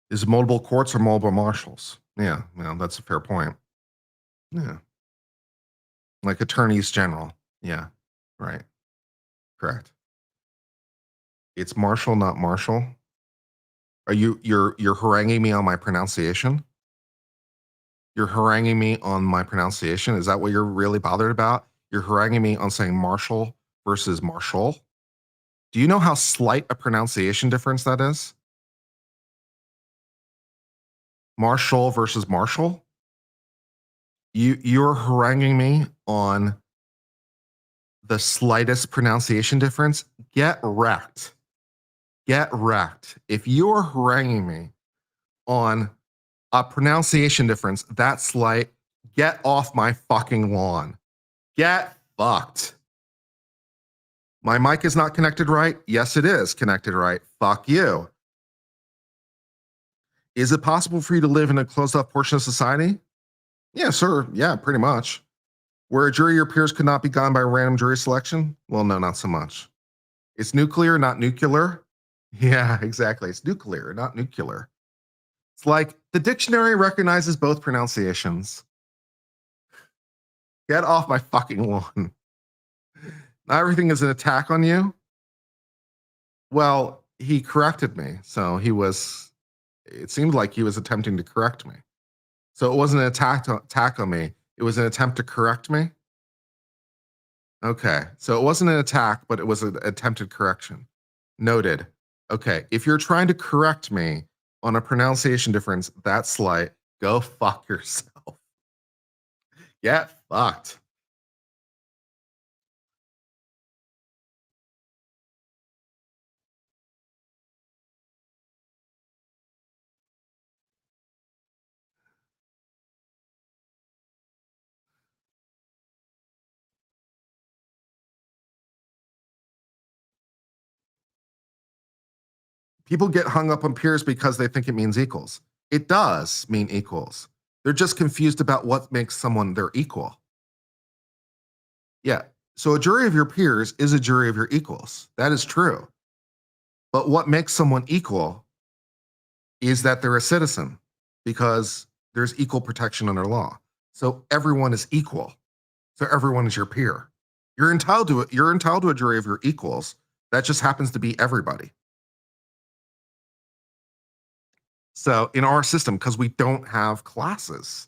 [SPEAKER 1] Is it multiple courts or multiple marshals? Yeah, well, that's a fair point. Yeah. Like attorneys general. Yeah. Right. Correct. It's Marshall, not Marshall. Are you're haranguing me on my pronunciation? You're haranguing me on my pronunciation? Is that what you're really bothered about? You're haranguing me on saying Marshall versus Marshall? Do you know how slight a pronunciation difference that is? Marshall versus Marshall? You're haranguing me on the slightest pronunciation difference? Get wrecked. Get wrecked. If you're haranguing me on a pronunciation difference that slight, get off my fucking lawn. Get fucked. My mic is not connected right? Yes, it is connected right. Fuck you. Is it possible for you to live in a closed-off portion of society? Yeah, sir. Yeah, pretty much. Where a jury of your peers could not be gone by random jury selection? Well, no, not so much. It's nuclear, not nuclear. Yeah, exactly. It's nuclear, not nuclear. It's like the dictionary recognizes both pronunciations. Get off my fucking lawn. Not everything is an attack on you. Well, he corrected me. So it seemed like he was attempting to correct me. So it wasn't an attack on me. It was an attempt to correct me. Okay. So it wasn't an attack, but it was an attempted correction. Noted. Okay. If you're trying to correct me on a pronunciation difference that slight, go fuck yourself. Get fucked. People get hung up on peers because they think it means equals. It does mean equals. They're just confused about what makes someone their equal. Yeah. So a jury of your peers is a jury of your equals. That is true. But what makes someone equal is that they're a citizen because there's equal protection under law. So everyone is equal. So everyone is your peer. You're entitled to it. You're entitled to a jury of your equals. That just happens to be everybody. So in our system, because we don't have classes,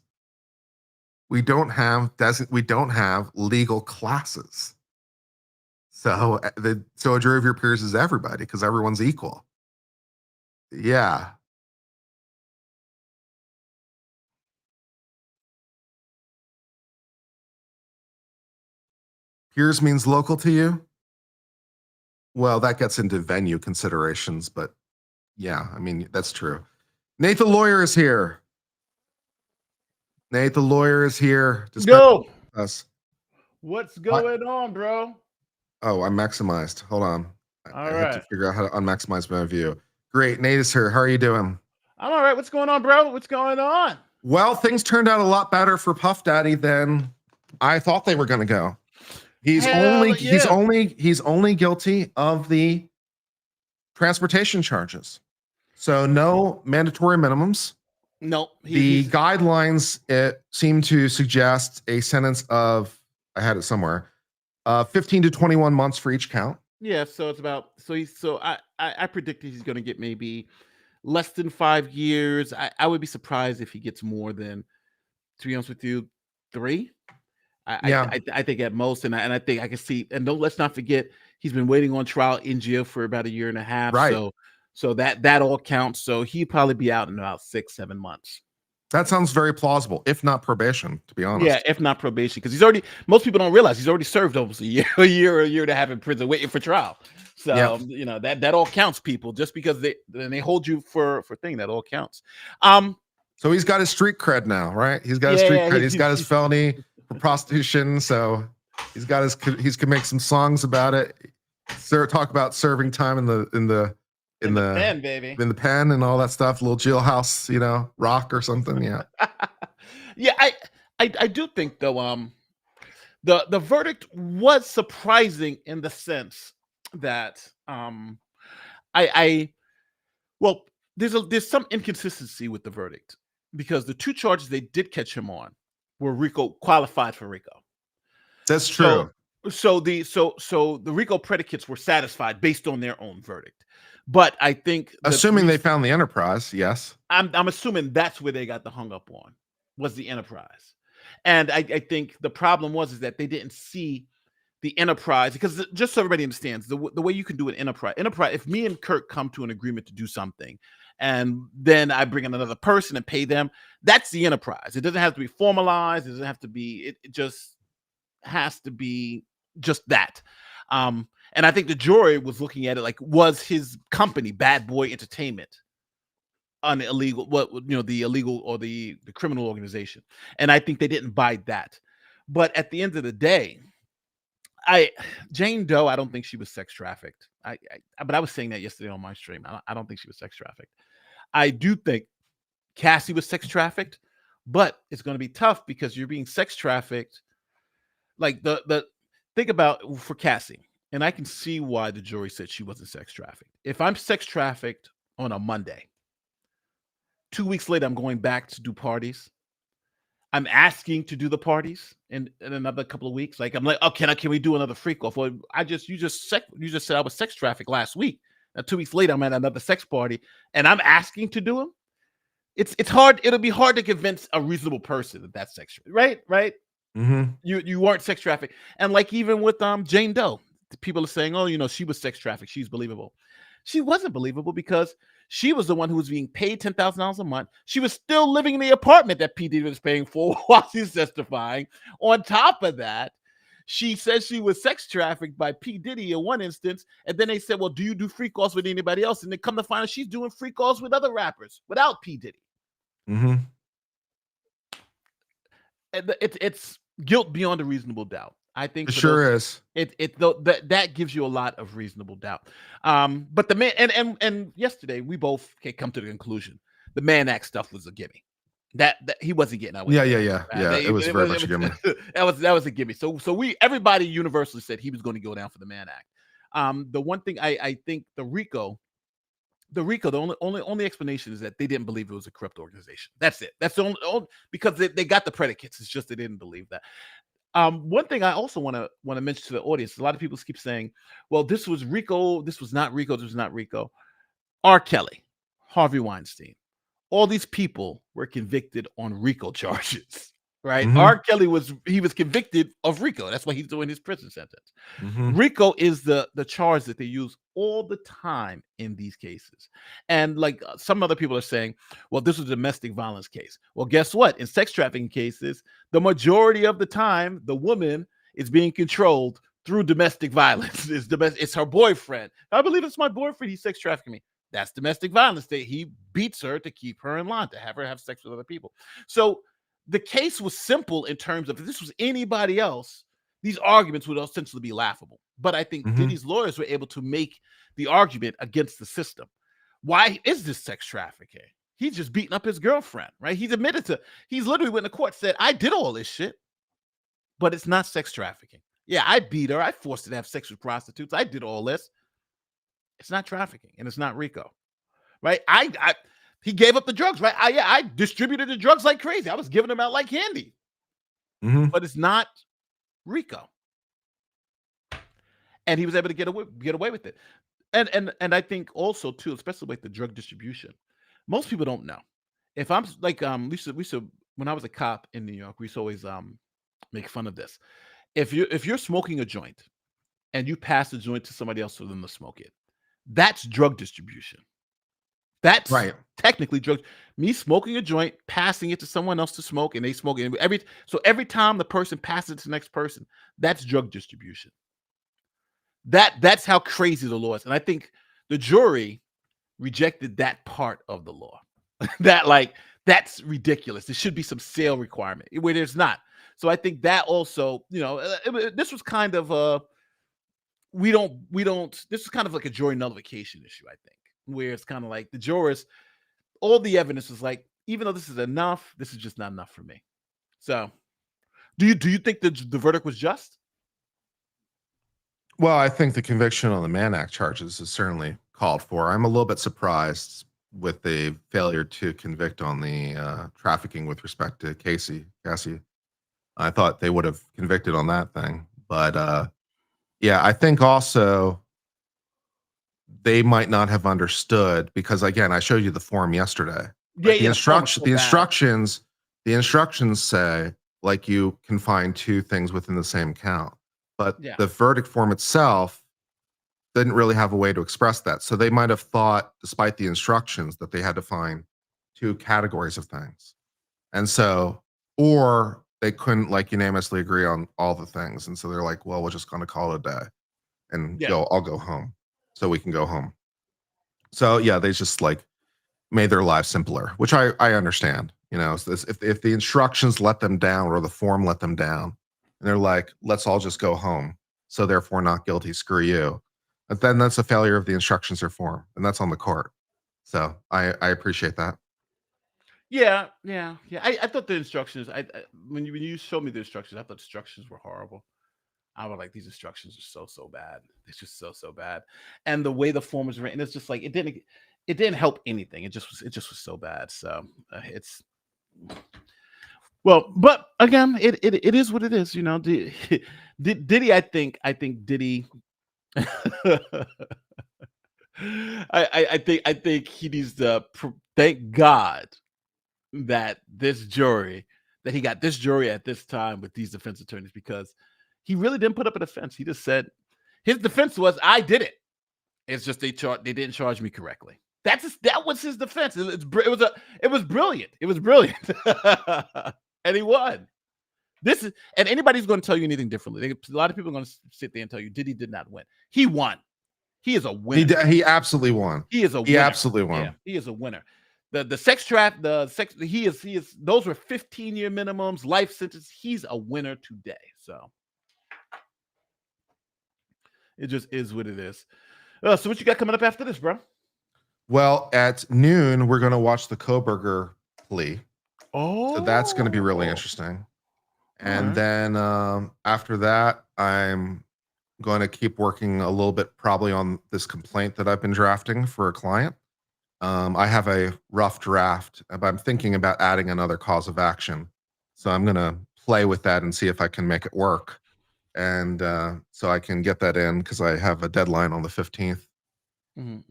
[SPEAKER 1] we don't have legal classes. So so a jury of your peers is everybody because everyone's equal. Yeah. Peers means local to you? Well, that gets into venue considerations, but yeah, I mean, that's true. Nate the lawyer is here. Nate the lawyer is here.
[SPEAKER 8] Go.
[SPEAKER 1] Us.
[SPEAKER 8] What's going on, bro?
[SPEAKER 1] Oh, I'm maximized. Hold on. I
[SPEAKER 8] right.
[SPEAKER 1] have to figure out how to unmaximize my view. Great. Nate is here. How are you doing?
[SPEAKER 8] I'm all right. What's going on, bro? What's going on?
[SPEAKER 1] Well, things turned out a lot better for Puff Daddy than I thought they were going to go. He's only guilty of the transportation charges. So no mandatory minimums.
[SPEAKER 8] No,
[SPEAKER 1] The guidelines seem to suggest a sentence of, I had it somewhere, 15 to 21 months for each count.
[SPEAKER 8] yeah. So it's about I predicted he's going to get maybe less than 5 years. I would be surprised if he gets more than, to be honest with you, 3.
[SPEAKER 1] Yeah.
[SPEAKER 8] I think at most, and I think I can see. And let's not forget, he's been waiting on trial in jail for about 1.5 years.
[SPEAKER 1] Right.
[SPEAKER 8] So that all counts. So he'd probably be out in about 6-7 months.
[SPEAKER 1] That sounds very plausible, if not probation, to be honest.
[SPEAKER 8] Yeah, if not probation, because he's already. Most people don't realize he's already served almost a year or a year and a half in prison waiting for trial. So
[SPEAKER 1] Yep.
[SPEAKER 8] you know that all counts, people. Just because they hold you for thing, that all counts.
[SPEAKER 1] So he's got his street cred now, right? He's got his
[SPEAKER 8] Yeah,
[SPEAKER 1] street
[SPEAKER 8] yeah,
[SPEAKER 1] cred. He's got his felony for prostitution. So he's can make some songs about it. Talk about serving time in the
[SPEAKER 8] pen, baby.
[SPEAKER 1] in the pen and all that stuff. Little jailhouse, rock or something. Yeah.
[SPEAKER 8] Yeah, I do think though, the verdict was surprising in the sense that well, there's some inconsistency with the verdict, because the 2 charges they did catch him on were qualified for RICO.
[SPEAKER 1] That's true.
[SPEAKER 8] So the RICO predicates were satisfied based on their own verdict. But I think,
[SPEAKER 1] assuming they found the enterprise, yes.
[SPEAKER 8] I'm assuming that's where they got the hung up on, was the enterprise. And I think the problem is that they didn't see the enterprise, because just so everybody understands, the way you can do an enterprise, if me and Kirk come to an agreement to do something, and then I bring in another person and pay them, that's the enterprise. It doesn't have to be formalized. It doesn't have to be, it just has to be just that. And I think the jury was looking at it like, was his company, Bad Boy Entertainment, an illegal, the illegal or the criminal organization? And I think they didn't buy that. But at the end of the day, Jane Doe, I don't think she was sex trafficked. But I was saying that yesterday on my stream. I don't think she was sex trafficked. I do think Cassie was sex trafficked, but it's going to be tough because you're being sex trafficked. Like the think about for Cassie, and I can see why the jury said she wasn't sex trafficked. If I'm sex trafficked on a Monday, 2 weeks later, I'm going back to do parties. I'm asking to do the parties in another couple of weeks. Like, I'm like, oh, can we do another freak off? Well, you just said I was sex trafficked last week. Now 2 weeks later, I'm at another sex party and I'm asking to do them. It's hard. It'll be hard to convince a reasonable person that that's sex, right?
[SPEAKER 1] Mm-hmm.
[SPEAKER 8] You weren't sex trafficked. And like, even with Jane Doe, people are saying, oh, she was sex trafficked. She's believable. She wasn't believable because she was the one who was being paid $10,000 a month. She was still living in the apartment that P. Diddy was paying for while she's testifying. On top of that, she says she was sex trafficked by P. Diddy in one instance. And then they said, well, do you do free calls with anybody else? And they come to find out she's doing free calls with other rappers without P. Diddy.
[SPEAKER 1] Mm-hmm.
[SPEAKER 8] It's guilt beyond a reasonable doubt. I think
[SPEAKER 1] it sure is.
[SPEAKER 8] That gives you a lot of reasonable doubt. But the man and yesterday we both come to the conclusion the Mann Act stuff was a gimme. That he wasn't getting out.
[SPEAKER 1] Yeah. It was very much a gimme.
[SPEAKER 8] that was a gimme. So everybody universally said he was going to go down for the Mann Act. The one thing I think the RICO, the only explanation is that they didn't believe it was a corrupt organization. That's it. That's the only because they got the predicates. It's just they didn't believe that. One thing I also want to mention to the audience, a lot of people keep saying, well, this was RICO, this was not RICO, this was not RICO. R. Kelly, Harvey Weinstein, all these people were convicted on RICO charges, right?
[SPEAKER 1] Mm-hmm.
[SPEAKER 8] R. Kelly was convicted of RICO. That's why he's doing his prison sentence.
[SPEAKER 1] Mm-hmm.
[SPEAKER 8] RICO is the charge that they use all the time in these cases. And like some other people are saying, well, this was a domestic violence case. Well, guess what? In sex trafficking cases, the majority of the time, the woman is being controlled through domestic violence. It's her boyfriend. I believe it's my boyfriend. He's sex trafficking me. That's domestic violence. He beats her to keep her in line, to have her have sex with other people. So the case was simple in terms of if this was anybody else, these arguments would essentially be laughable. But I think Diddy's lawyers were able to make the argument against the system. Why is this sex trafficking? He's just beating up his girlfriend, right? He's literally went to court, said, I did all this shit, but it's not sex trafficking. Yeah, I beat her. I forced her to have sex with prostitutes. I did all this. It's not trafficking, and it's not RICO, right? He gave up the drugs, right? I distributed the drugs like crazy. I was giving them out like candy, but it's not RICO, and he was able to get away with it. And I think also too, especially like the drug distribution, most people don't know. If I'm like we should when I was a cop in New York, we used to always make fun of this. If you're smoking a joint and you pass the joint to somebody else for them to smoke it, that's drug distribution. That's
[SPEAKER 1] Right.
[SPEAKER 8] technically drug. Me smoking a joint, passing it to someone else to smoke, and they smoke it. Every time the person passes it to the next person, that's drug distribution. That's how crazy the law is. And I think the jury rejected that part of the law. That's ridiculous. There should be some sale requirement where there's not. So I think that also, this was kind of this is kind of like a jury nullification issue, I think, where it's kind of like the jurors, all the evidence is like, even though this is enough, this is just not enough for me. So do you think the verdict was just?
[SPEAKER 1] Well, I think the conviction on the Mann Act charges is certainly called for. I'm a little bit surprised with the failure to convict on the trafficking with respect to Cassie. I thought they would have convicted on that thing. But yeah, I think also they might not have understood because, again, I showed you the form yesterday. The instructions say like you can find two things within the same count. But the verdict form itself didn't really have a way to express that. So they might have thought, despite the instructions, that they had to find two categories of things. And so, or they couldn't like unanimously agree on all the things. And so they're like, well, we're just going to call it a day and I'll go home so we can go home. So yeah, they just like made their lives simpler, which I understand. If the instructions let them down or the form let them down, and they're like, let's all just go home. So therefore not guilty, screw you. But then that's a failure of the instructions or form, and that's on the court. So I appreciate that.
[SPEAKER 8] Yeah. I thought the instructions, when you showed me the instructions, I thought the instructions were horrible. I was like, these instructions are so bad. It's just so bad. And the way the form was written, it's just like, it didn't help anything. It just was so bad. So it's, well, but again, it is what it is. Diddy, I think Diddy, I think he needs to thank God that he got this jury at this time with these defense attorneys, because he really didn't put up a defense. He just said his defense was, I did it. It's just they didn't charge me correctly. That was his defense. It was brilliant. It was brilliant. And he won. And anybody's going to tell you anything differently. A lot of people are going to sit there and tell you Diddy did not win. He won. He is a winner.
[SPEAKER 1] He absolutely won.
[SPEAKER 8] He is a winner.
[SPEAKER 1] He absolutely won.
[SPEAKER 8] Yeah, he is a winner. The sex trap, he is those were 15-year minimums, life sentence. He's a winner today. So it just is what it is. So what you got coming up after this, bro?
[SPEAKER 1] Well, at noon, we're going to watch the Kohberger plea.
[SPEAKER 8] Oh,
[SPEAKER 1] so that's going to be really interesting. And then after that, I'm going to keep working a little bit probably on this complaint that I've been drafting for a client. I have a rough draft, but I'm thinking about adding another cause of action. So I'm going to play with that and see if I can make it work. And so I can get that in because I have a deadline on the 15th.
[SPEAKER 8] All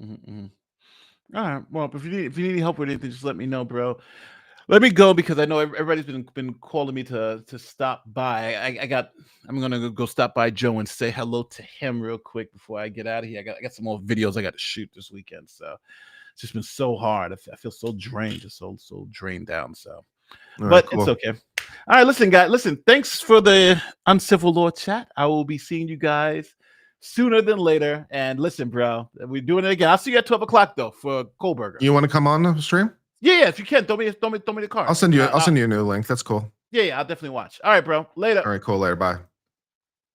[SPEAKER 8] right. Well, if you need any help with anything, just let me know, bro. Let me go because I know everybody's been calling me to stop by. I'm gonna go stop by Joe and say hello to him real quick before I get out of here. I got some more videos I got to shoot this weekend, so it's just been so hard. I feel so drained, just so drained down. So, but cool. It's okay. All right, listen, guys. Listen, thanks for the Uncivil Law chat. I will be seeing you guys sooner than later. And listen, bro, we're doing it again. I'll see you at 12 o'clock though for Kohberger.
[SPEAKER 1] You want to come on the stream?
[SPEAKER 8] Yeah, if you can, throw me the card.
[SPEAKER 1] I'll send you a new link. That's cool.
[SPEAKER 8] Yeah, I'll definitely watch. All right, bro. Later.
[SPEAKER 1] All right, cool. Later. Bye. All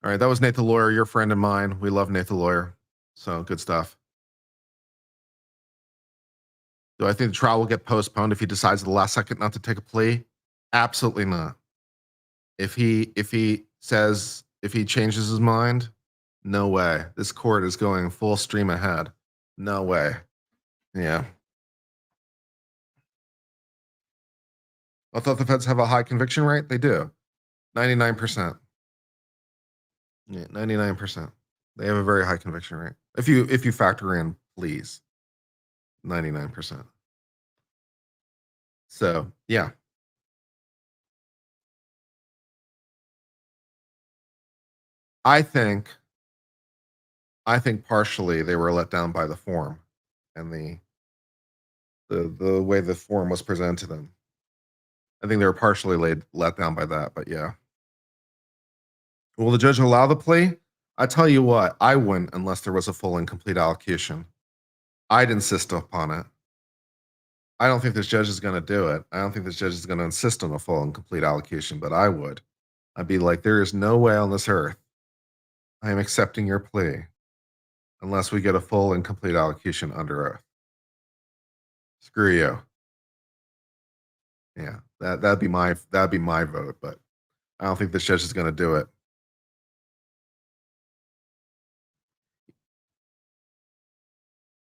[SPEAKER 1] right, that was Nate the Lawyer, your friend and mine. We love Nate the Lawyer. So good stuff. Do I think the trial will get postponed if he decides at the last second not to take a plea? Absolutely not. If he changes his mind, no way. This court is going full stream ahead. No way. Yeah. I thought the feds have a high conviction rate. They do. 99%. Yeah, 99%. They have a very high conviction rate. If you factor in pleas, 99%. So yeah. I think partially they were let down by the form and the way the form was presented to them. I think they were partially let down by that, but yeah. Will the judge allow the plea? I tell you what, I wouldn't unless there was a full and complete allocation. I'd insist upon it. I don't think this judge is going to do it. I don't think this judge is going to insist on a full and complete allocation, but I would. I'd be like, there is no way on this earth I am accepting your plea unless we get a full and complete allocation under oath. Screw you. Yeah, that'd be my vote, but I don't think this judge is going to do it.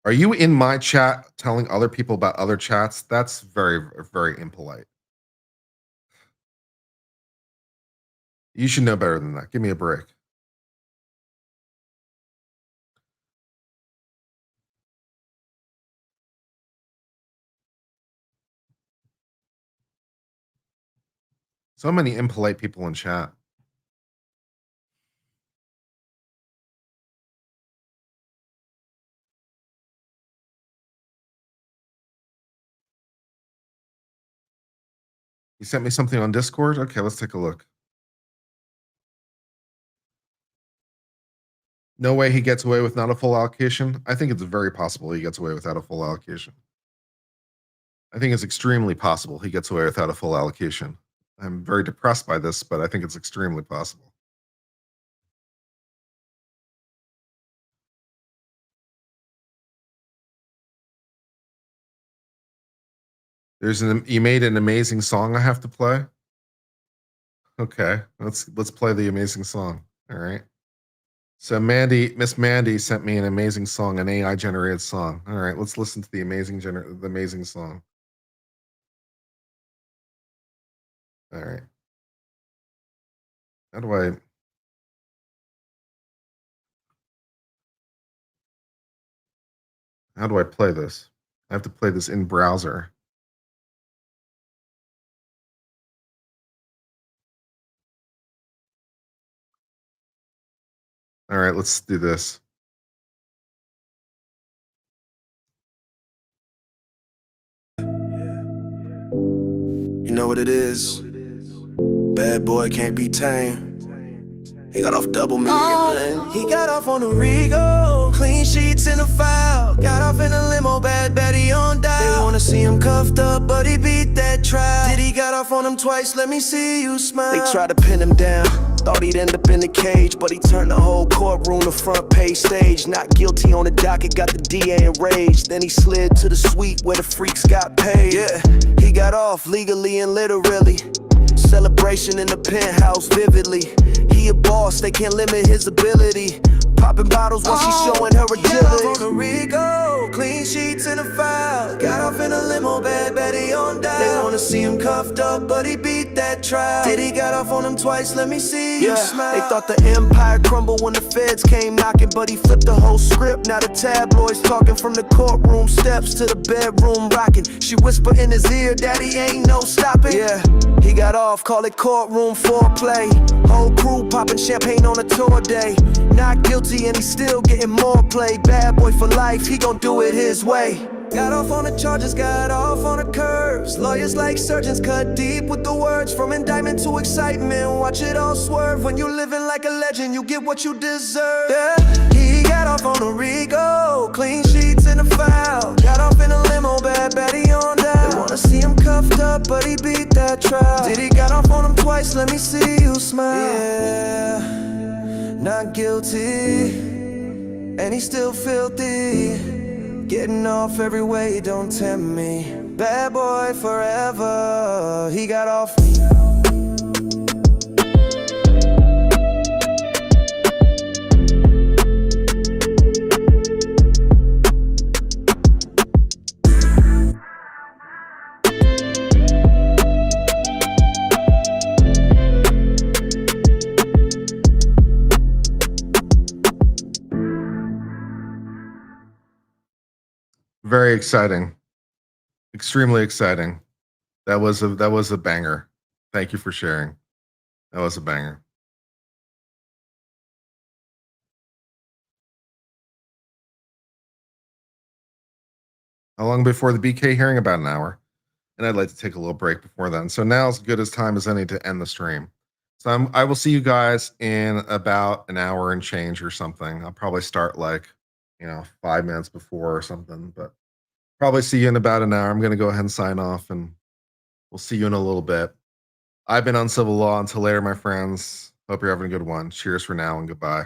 [SPEAKER 1] Are you in my chat telling other people about other chats? That's very, very impolite. You should know better than that. Give me a break. So many impolite people in chat. You sent me something on Discord? Okay, let's take a look. No way he gets away with not a full allocation. I think it's very possible he gets away without a full allocation. I think it's extremely possible he gets away without a full allocation. I'm very depressed by this, but I think it's extremely possible. You made an amazing song I have to play? Okay, let's play the amazing song. All right. So Miss Mandy sent me an amazing song, an AI generated song. All right, let's listen to the amazing song. All right. How do I play this? I have to play this in browser. All right, let's do this.
[SPEAKER 9] You know what it is? Bad boy can't be tamed. He got off double million. He got off on a Rego, clean sheets in a file. Got off in a limo, bad Betty on dial. They wanna see him cuffed up, but he beat that trial. Diddy got off on him twice, let me see you smile. They tried to pin him down, thought he'd end up in the cage, but he turned the whole courtroom to front page stage. Not guilty on the docket, got the DA enraged. Then he slid to the suite where the freaks got paid. Yeah, he got off legally and literally. Celebration in the penthouse vividly. He a boss, they can't limit his ability. Popping bottles while she's showing her agility. Got off on a Rego, clean sheets in a file. Got off in a limo, bad Betty on dial. They wanna see him cuffed up, but he beat that trial. Diddy got off on him twice, let me see you smile. They thought the empire crumbled when the feds came knocking, but he flipped the whole script. Now the tabloids talking from the courtroom steps to the bedroom rocking. She whisper in his ear, daddy ain't no stopping. Yeah, he got off, call it courtroom foreplay. Whole crew popping champagne on a tour day. Not guilty and he's still getting more play. Bad boy for life, he gon' do it his way. Got off on the charges, got off on the curves. Lawyers like surgeons cut deep with the words. From indictment to excitement, watch it all swerve. When you living like a legend, you get what you deserve. Yeah, he got off on a Rego, clean sheets in a file. Got off in a limo, bad Betty on dial. They wanna see him cuffed up, but he beat that trial. Diddy got off on him twice, let me see you smile. Yeah, not guilty, and he's still filthy. Getting off every way, don't tempt me. Bad boy forever, he got off me.
[SPEAKER 1] Very exciting. Extremely exciting. That was a banger. Thank you for sharing. That was a banger. How long before the BK hearing? About an hour. And I'd like to take a little break before then. So now as good as time as any to end the stream. So I will see you guys in about an hour and change or something. I'll probably start like, 5 minutes before or something, but probably see you in about an hour. I'm going to go ahead and sign off, and we'll see you in a little bit. I've been Uncivil Law. Until later, my friends. Hope you're having a good one. Cheers for now and goodbye.